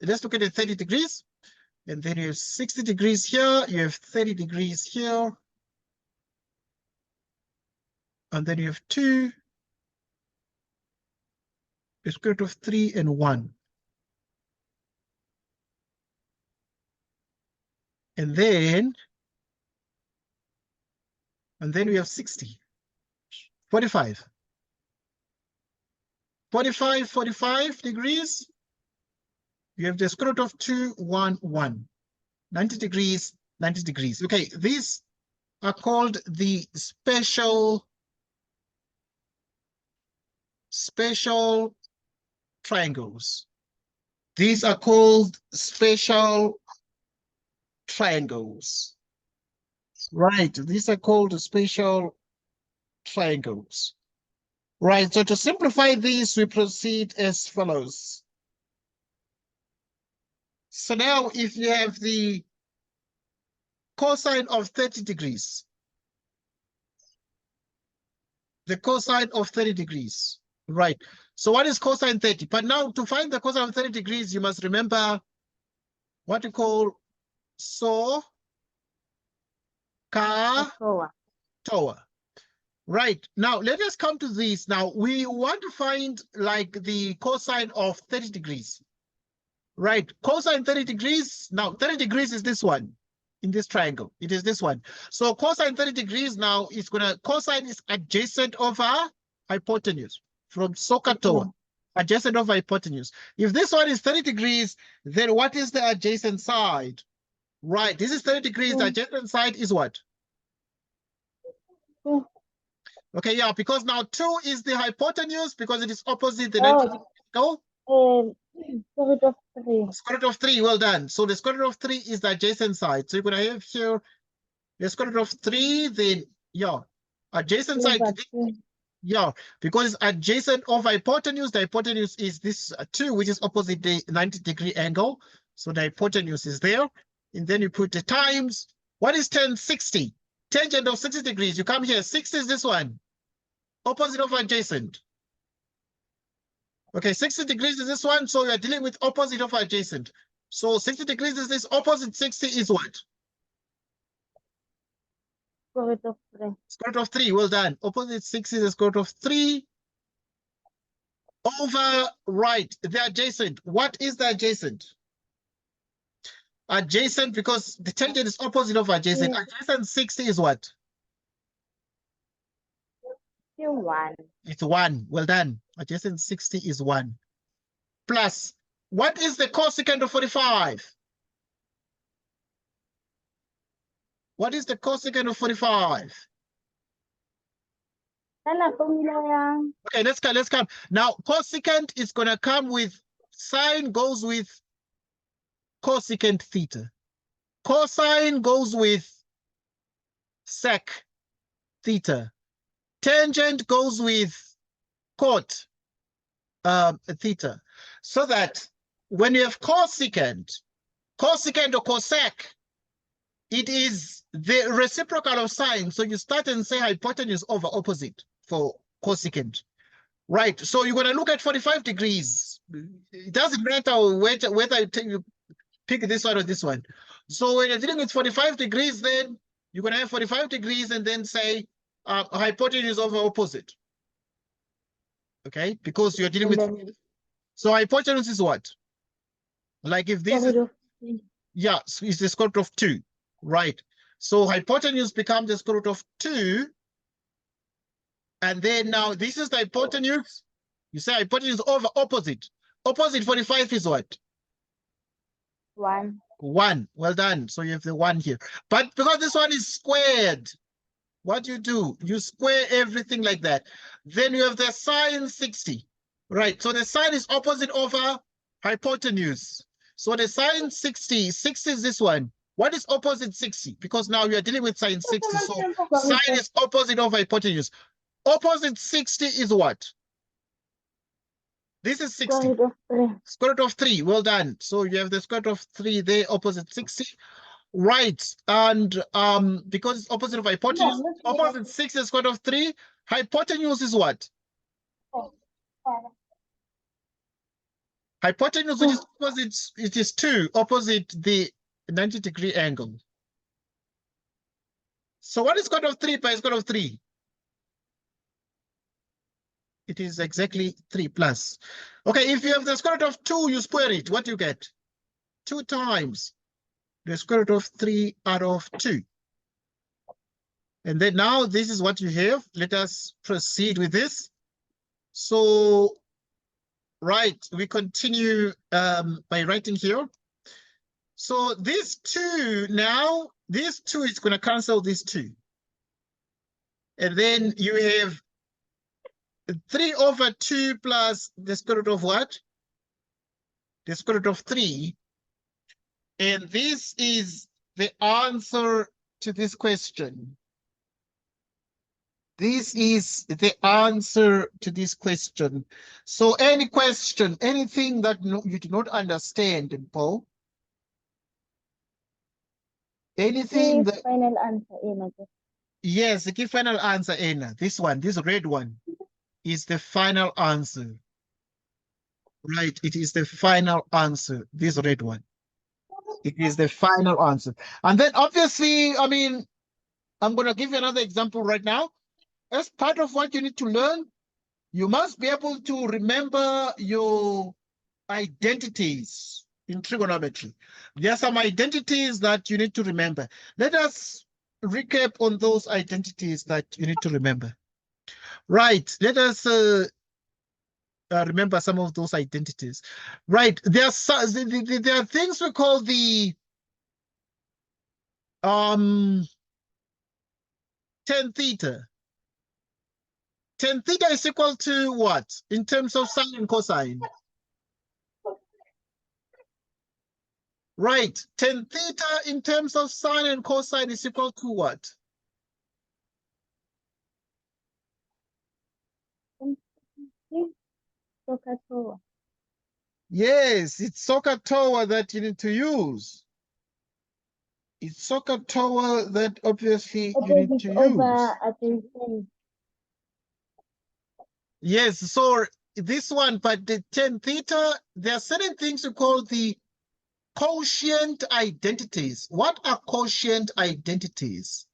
let's look at it 30 degrees, and then you have 60 degrees here, you have 30 degrees here, and then you have 2, the square root of 3 and 1. And then we have 60, 45. 45 degrees. You have the square root of 2, 1, 1. 90 degrees, 90 degrees. Okay, these are called the special triangles. These are called special triangles. Right, these are called special triangles. Right, so to simplify these, we proceed as follows. So now if you have the cosine of 30 degrees, the cosine of 30 degrees, right? So what is cosine 30? But now to find the cosine of 30 degrees, you must remember what you call tower. Right, now let us come to this. Now we want to find like the cosine of 30 degrees. Right, cosine 30 degrees. Now 30 degrees is this one in this triangle. It is this one. So cosine 30 degrees now is cosine is adjacent over hypotenuse from tower. Adjacent over hypotenuse. If this one is 30 degrees, then what is the adjacent side? Right, this is 30 degrees. The adjacent side is what? Okay, yeah, because now 2 is the hypotenuse because it is opposite the 90 degree angle. Square root of 3. Square root of 3, well done. So the square root of 3 is the adjacent side. So you're going to have here the square root of 3, then, yeah, adjacent side. Yeah, because it's adjacent of hypotenuse. The hypotenuse is this 2, which is opposite the 90 degree angle. So the hypotenuse is there. And then you put the times. What is 10? 60. Tangent of 60 degrees. You come here. 60 is this one. Opposite of adjacent. Okay, 60 degrees is this one. So we are dealing with opposite of adjacent. So 60 degrees is this. Opposite 60 is what? Square root of 3. Square root of 3. Well done. Opposite 60 is the square root of 3 over, right, the adjacent. What is the adjacent? Adjacent, because the tangent is opposite of adjacent. Adjacent 60 is what? 1. It's 1. Well done. Adjacent 60 is 1. Plus, what is the cosecant of 45? What is the cosecant of 45? Okay, let's come. Now, cosecant is going to come with, sine goes with cosecant theta. Cosine goes with sec theta. Tangent goes with cot theta. So that when you have cosecant or cosec, it is the reciprocal of sine. So you start and say hypotenuse over opposite for cosecant. Right, so you're going to look at 45 degrees. It doesn't matter whether you pick this one or this one. So when you're dealing with 45 degrees, then you're going to have 45 degrees and then say hypotenuse over opposite. Okay, because you're dealing with... So hypotenuse is what? Like if this is... Yeah, so it's the square root of 2. Right. So hypotenuse becomes the square root of 2. And then now this is the hypotenuse. You say hypotenuse over opposite. Opposite 45 is what? 1. 1. Well done. So you have the 1 here. But because this one is squared, what you do? You square everything like that. Then you have the sine 60. Right, so the sine is opposite over hypotenuse. So the sine 60 is this one. What is opposite 60? Because now we are dealing with sine 60, so sine is opposite over hypotenuse. Opposite 60 is what? This is 60. Square root of 3. Square root of 3, well done. So you have the square root of 3 there, opposite 60. Right, and because it's opposite of hypotenuse, opposite 6 is square root of 3. Hypotenuse is what? Hypotenuse, which is opposite, it is 2, opposite the 90-degree angle. So what is square root of 3 by square root of 3? It is exactly 3 plus. Okay, if you have the square root of 2, you square it. What do you get? 2 times the square root of 3 out of 2. And then now this is what you have. Let us proceed with this. So, right, we continue by writing here. So this 2 now, this 2 is going to cancel this 2. And then you have 3 over 2 plus the square root of what? The square root of 3. And this is the answer to this question. This is the answer to this question. So any question, anything that you do not understand, Paul? Anything that... Final answer, Anna. Yes, the key final answer, Anna. This one, this red one, is the final answer. Right, it is the final answer, this red one. It is the final answer. And then obviously, I mean, I'm going to give you another example right now. As part of what you need to learn, you must be able to remember your identities in trigonometry. There are some identities that you need to remember. Let us recap on those identities that you need to remember. Right, let us remember some of those identities. Right, there are things we call the tan theta. Tan theta is equal to what in terms of sine and cosine? Right, tan theta in terms of sine and cosine is equal to what? SOHCAHTOA. Yes, it's SOHCAHTOA that you need to use. It's SOHCAHTOA that obviously you need to use. Attention. Yes, so this one, but the tan theta, there are certain things we call the quotient identities. What are quotient identities?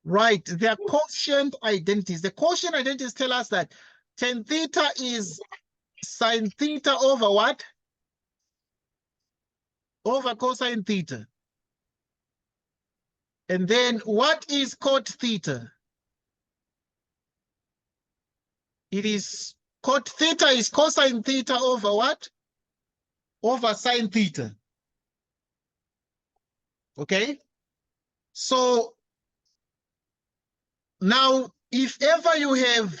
Right, they are quotient identities. The quotient identities tell us that tan theta is sine theta over what? Over cosine theta. And then what is cot theta? It is cot theta is cosine theta over what? Over sine theta. Okay? So now, if ever you have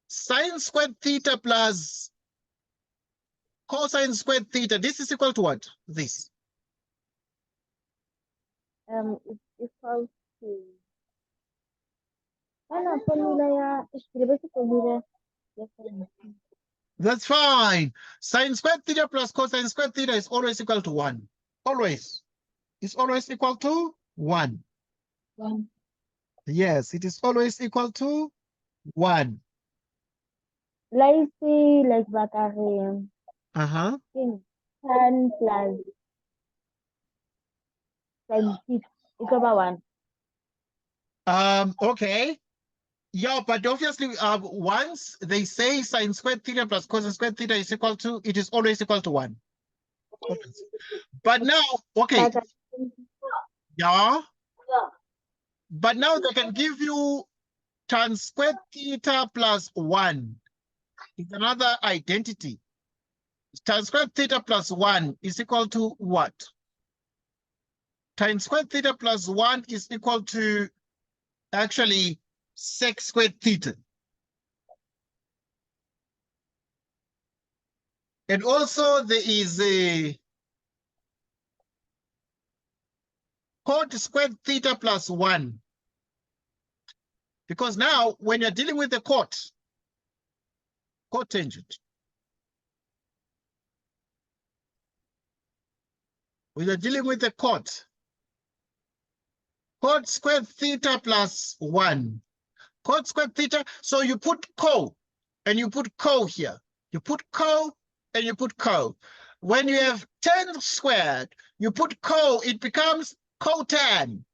sine squared theta plus cosine squared theta, this is equal to what? This. It's equal to... formula formula. That's fine. Sine squared theta plus cosine squared theta is always equal to 1. Always. It's always equal to 1. 1. Yes, it is always equal to 1. Like bakari. Uh-huh. Tan plus sin theta. It's over 1. Okay. Yeah, but obviously, once they say sine squared theta plus cosine squared theta is equal to, it is always equal to 1. But now, okay. Yeah. But now they can give you tan squared theta plus 1. It's another identity. Tan squared theta plus 1 is equal to what? Tan squared theta plus 1 is equal to, actually, sec squared theta. And also there is a cot squared theta plus 1. Because now when you're dealing with the cotangent, when you're dealing with the cot squared theta plus 1. Cot squared theta, so you put co, and you put co here. You put co, and you put co. When you have tan squared, you put co, it becomes cotan.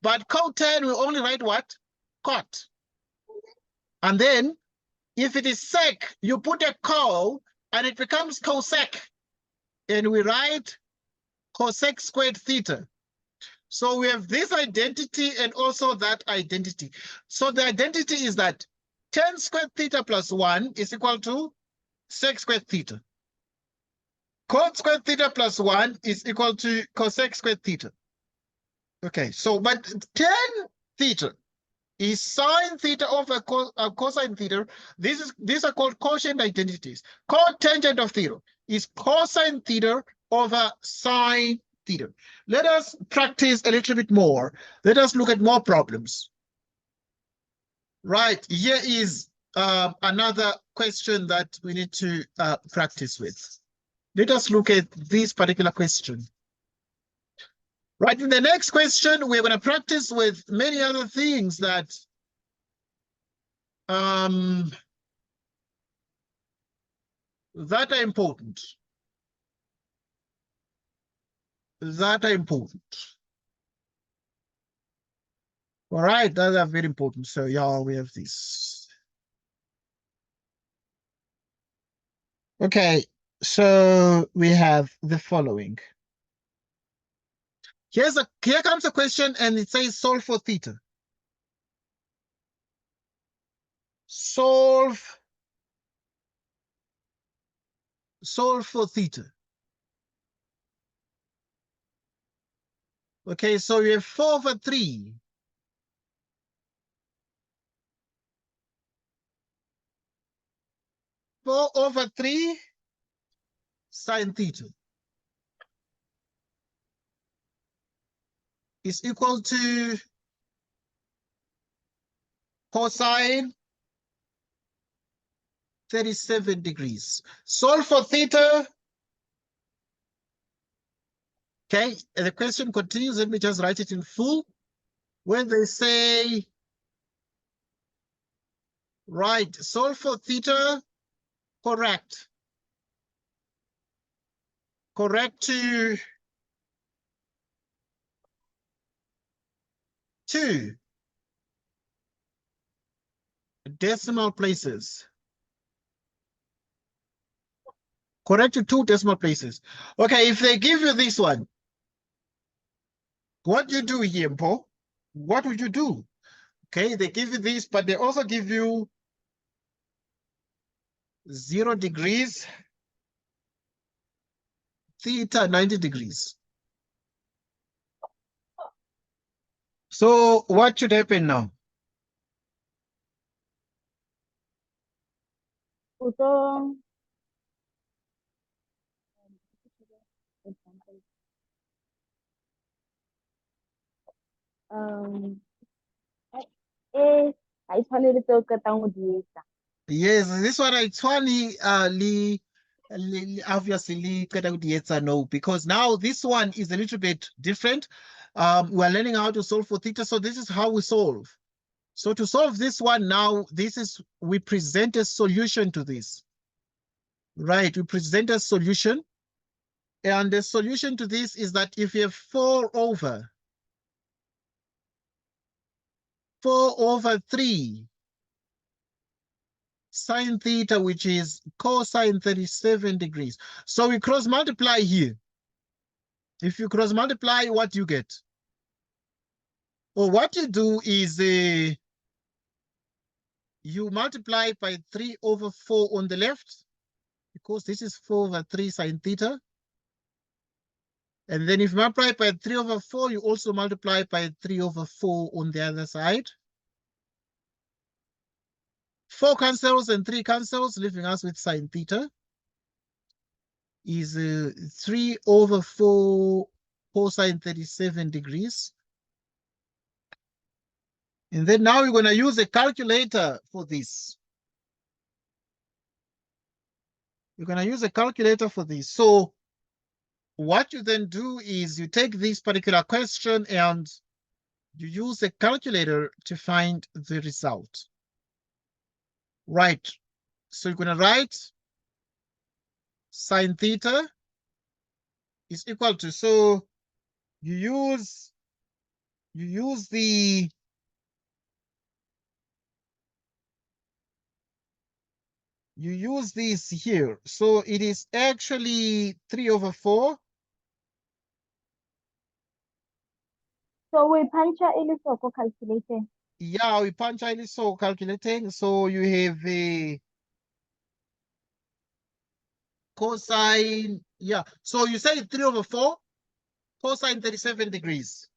But cotan, we only write what? Cot. And then, if it is sec, you put a co, and it becomes cosec. And we write cosec squared theta. So we have this identity and also that identity. So the identity is that tan squared theta plus 1 is equal to sec squared theta. Cot squared theta plus 1 is equal to cosec squared theta. Okay, so but tan theta is sine theta over cosine theta. These are called quotient identities. Cotangent of theta is cosine theta over sine theta. Let us practice a little bit more. Let us look at more problems. Right, here is another question that we need to practice with. Let us look at this particular question. Right, in the next question, we're going to practice with many other things that that are important. That are important. All right, that are very important. So yeah, we have this. Okay, so we have the following. Here comes a question and it says solve for theta. Solve for theta. Okay, so we have 4 over 3. 4 over 3 sine theta is equal to cosine 37 degrees. Solve for theta. Okay, and the question continues. Let me just write it in full. When they say, right, solve for theta, correct. Correct to 2 decimal places. Correct to 2 decimal places. Okay, if they give you this one, what do you do here, Paul? What would you do? Okay, they give you this, but they also give you 0 degrees, theta 90 degrees. So what should happen now? So, I tshwanetse go qetang go di etsa. Yes, this one it's funny, obviously no, because now this one is a little bit different. We're learning how to solve for theta, so this is how we solve. So to solve this one now, we present a solution to this. Right, we present a solution. And the solution to this is that if you have 4 over 3 sine theta, which is cosine 37 degrees. So we cross multiply here. If you cross multiply, what you get? Or what you do is you multiply by 3 over 4 on the left, because this is 4 over 3 sine theta. And then if you multiply by 3 over 4, you also multiply by 3 over 4 on the other side. 4 cancels and 3 cancels, leaving us with sine theta is 3 over 4 cosine 37 degrees. And then now we're going to use a calculator for this. You're going to use a calculator for this. So what you then do is you take this particular question and you use a calculator to find the result. Right. So you're going to write sine theta is equal to, so you use this here. So it is actually 3 over 4. So we punch in for calculating. Yeah, we punch in so calculating. So you have a cosine. Yeah. So you say 3 over 4 cosine 37 degrees.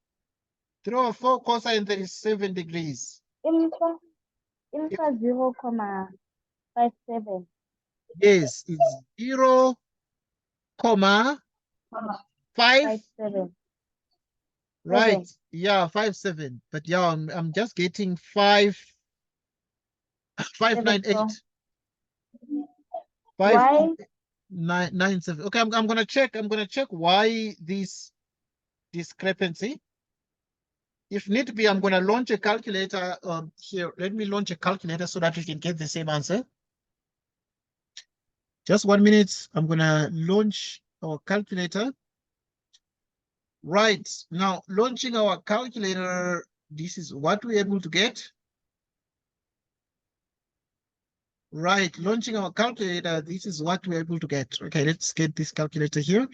3 over 4 cosine 37 degrees. Info 0.57. Yes, it's 0, 5. 57. Right. 7. Yeah, 5.7. But yeah, I'm just getting 5.98. Why? 5.97. Okay, I'm gonna check. I'm gonna check why this discrepancy. If need be, I'm gonna launch a calculator here. Let me launch a calculator so that we can get the same answer. Just 1 minute. I'm gonna launch our calculator. Right now, launching our calculator, this is what we're able to get. Right, launching our calculator, this is what we're able to get. Okay, let's get this calculator here.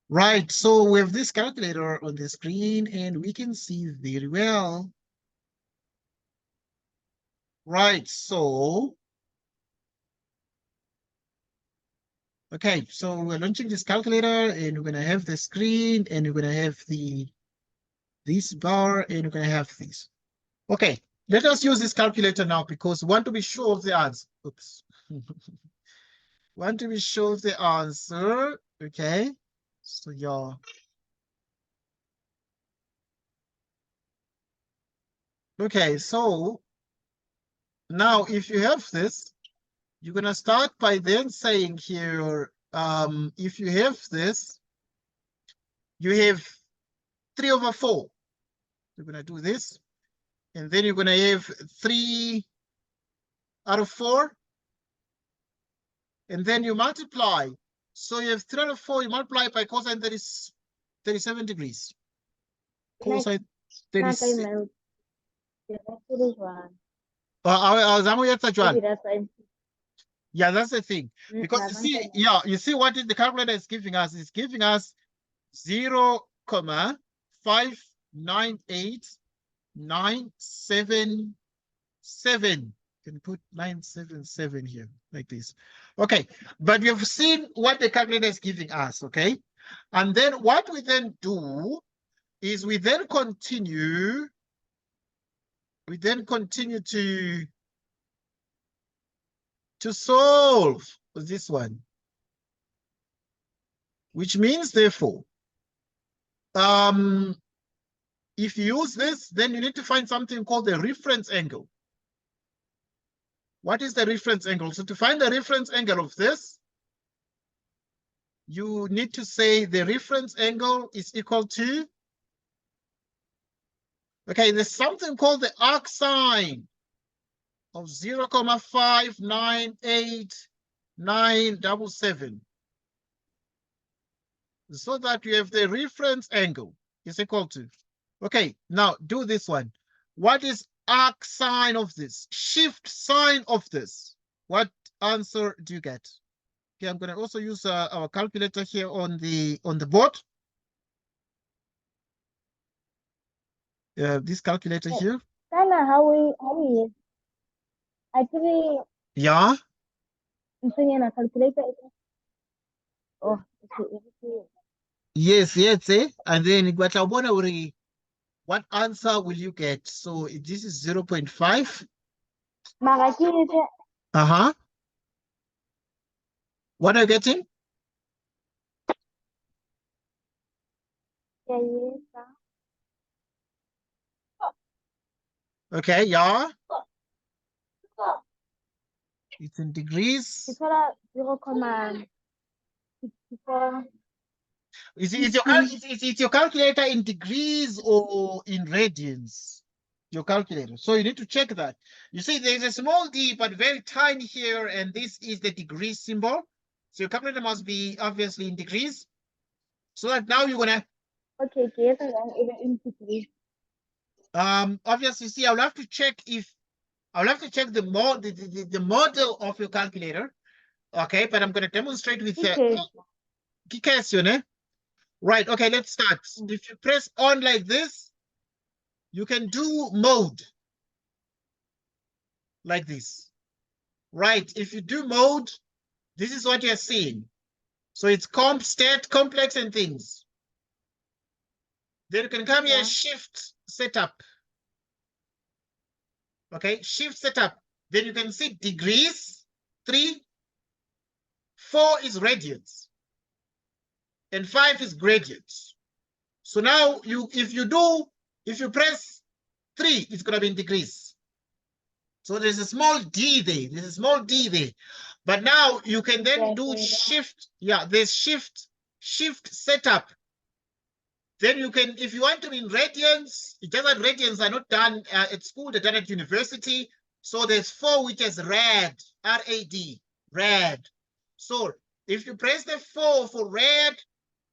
Right, so we have this calculator on the screen and we can see very well. Right, so, okay, so we're launching this calculator and we're gonna have the screen and we're gonna have this bar and we're gonna have this. Okay, let us use this calculator now because we want to be sure of the answer. Oops. Want to be sure of the answer. Okay, so yeah. Okay, so now if you have this, you're gonna start by then saying here, if you have this, you have 3 over 4. You're gonna do this, and then you're gonna have 3 out of 4, and then you multiply. So you have 3 out of 4, you multiply by cosine 37 degrees. Cosine 37. Yeah, that's the thing. Because you see, yeah, you see what the calculator is giving us? It's giving us 0.598977. Can put 977 here like this. Okay, but we have seen what the calculator is giving us, okay? And then what we then do is we then continue to solve this one, which means therefore, if you use this, then you need to find something called the reference angle. What is the reference angle? So to find the reference angle of this, you need to say the reference angle is equal to, okay, there's something called the arc sine of 0.598977. So that you have the reference angle is equal to. Okay, now do this one. What is arc sine of this? Shift sine of this. What answer do you get? Okay, I'm going to also use our calculator here on the board. This calculator here. Sana, how we actually Yeah. na calculator. Oh, Yes, and then what answer will you get? So this is 0.5. Mara ke etse Uh-huh. What are you getting? ke etsa Okay, yeah. It's in ke degrees. thola 0,64 Is your calculator in degrees or in radians? Your calculator. So you need to check that. You see, there's a small d, but very tiny here, and this is the degree symbol. So your calculator must be obviously in degrees. So that now you're gonna Okay, ke etsa yang ebe in degree. obviously see, I'll have to check the model of your calculator. Okay, but I'm gonna demonstrate with right. Okay, let's start. If you press on like this, you can do mode like this. Right. If you do mode, this is what you're seeing. So it's comp, stat, complex, and things. Then you can come here, shift setup. Okay, shift setup. Then you can see degrees, 3, 4 is radians, and 5 is gradients. So now if you press 3, it's gonna be in degrees. So there's a small d there. There's a small d there. But now you can then do shift. Yeah, there's shift setup. Then you can, if you want to be in radians, it does that radians are not done at school, they're done at university. So there's 4, which is rad, R-A-D, rad. So if you press the 4 for rad,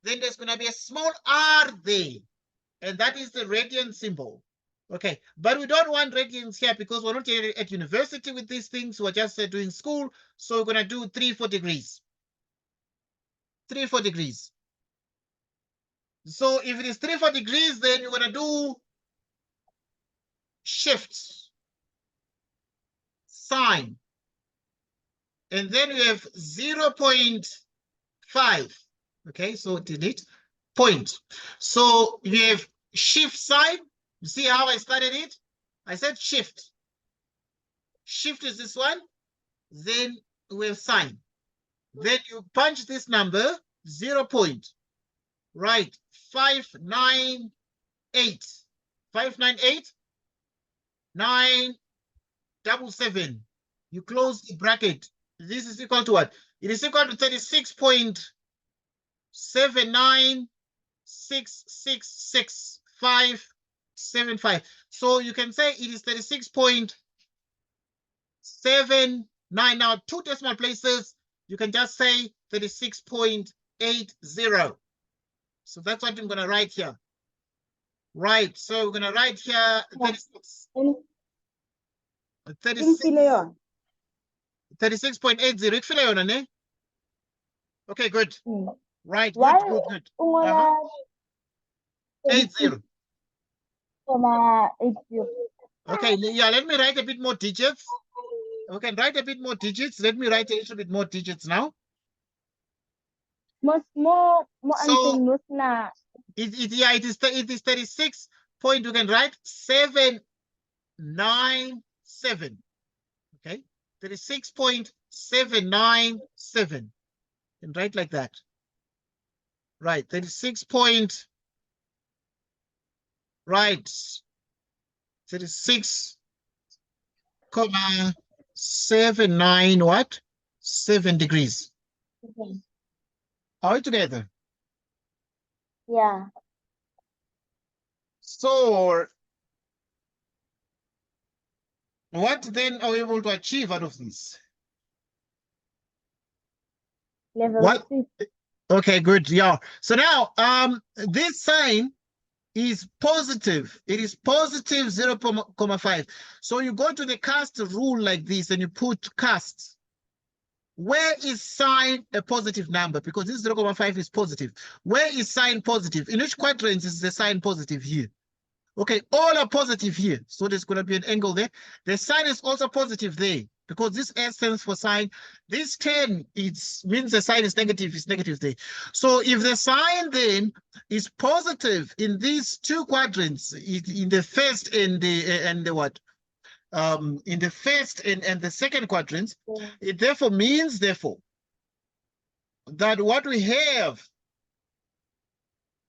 then there's going to be a small r there. And that is the radian symbol. Okay, but we don't want radians here because we're not at university with these things. We're just doing school. So we're going to do 3, 4 degrees. 3, 4 degrees. So if it is 3, 4 degrees, then you're going to do shift, sign. And then we have 0.5. Okay, so delete, point. So you have shift sign. You see how I started it? I said shift. Shift is this one. Then we have sign. Then you punch this number, 0 point. Right, 598. 598, 977. You close the bracket. This is equal to what? It is equal to 36.796666575. So you can say it is 36.79. Now, 2 decimal places, you can just say 36.80. So that's what I'm going to write here. Right, so we're going to write here 36. 36.80. Okay, good. Right, good. 80. Okay, yeah, let me write a bit more digits. We can write a bit more digits. Let me write a little bit more digits now. More So it is 36 point. You can write 797. Okay, 36.797. And write like that. Right, 36 point. Right, 36.79 what? 7 degrees. Are we together? Yeah. So what then are we able to achieve out of this? Level 6. Okay, good. Yeah. So now this sign is positive. It is positive 0.5. So you go to the cast rule like this and you put cast. Where is sign a positive number? Because this 0.5 is positive. Where is sign positive? In which quadrant is the sign positive here? Okay, all are positive here. So there's going to be an angle there. The sign is also positive there because this S stands for sign. This 10 means the sign is negative, it's negative there. So if the sign then is positive in these 2 quadrants, in the first and the what? in the first and the second quadrants. It therefore means, therefore, that what we have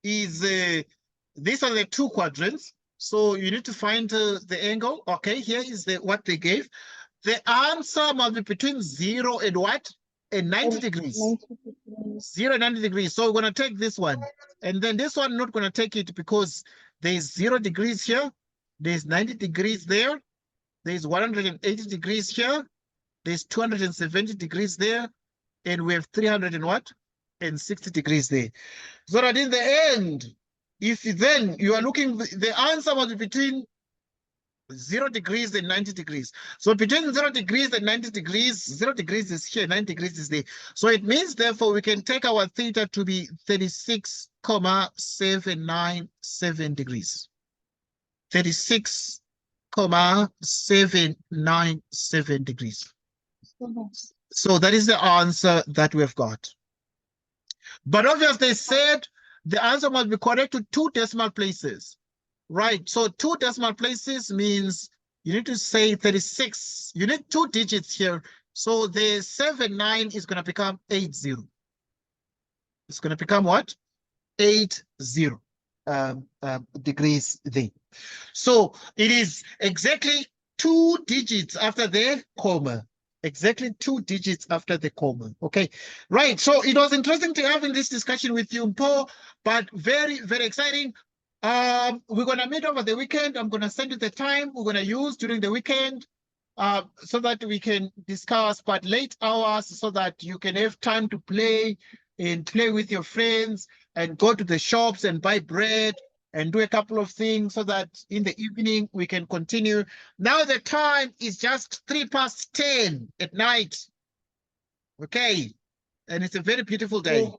is these are the two quadrants. So you need to find the angle. Okay, here is what they gave. The answer must be between 0 and what? And 90 degrees. 0 and 90 degrees. So we're going to take this one. And then this one, not going to take it because there's 0 degrees here. There's 90 degrees there. There's 180 degrees here. There's 270 degrees there. And we have 300 and what? And 60 degrees there. So that in the end, if then you are looking, the answer must be between 0 degrees and 90 degrees. So between 0 degrees and 90 degrees, 0 degrees is here, 90 degrees is there. So it means, therefore, we can take our theta to be 36,797 degrees. 36,797 degrees. So that is the answer that we've got. But obviously, they said the answer must be correct to 2 decimal places. Right, so 2 decimal places means you need to say 36. You need 2 digits here. So the 79 is going to become 80. It's going to become what? 80 degrees there. So it is exactly 2 digits after the comma. Exactly 2 digits after the comma. Okay, right. So it was interesting to having this discussion with you, Paul, but very, very exciting. We're going to meet over the weekend. I'm going to send you the time we're going to use during the weekend so that we can discuss, but late hours so that you can have time to play and play with your friends and go to the shops and buy bread and do a couple of things so that in the evening we can continue. Now the time is just 10:03 at night. Okay. And it's a very beautiful day.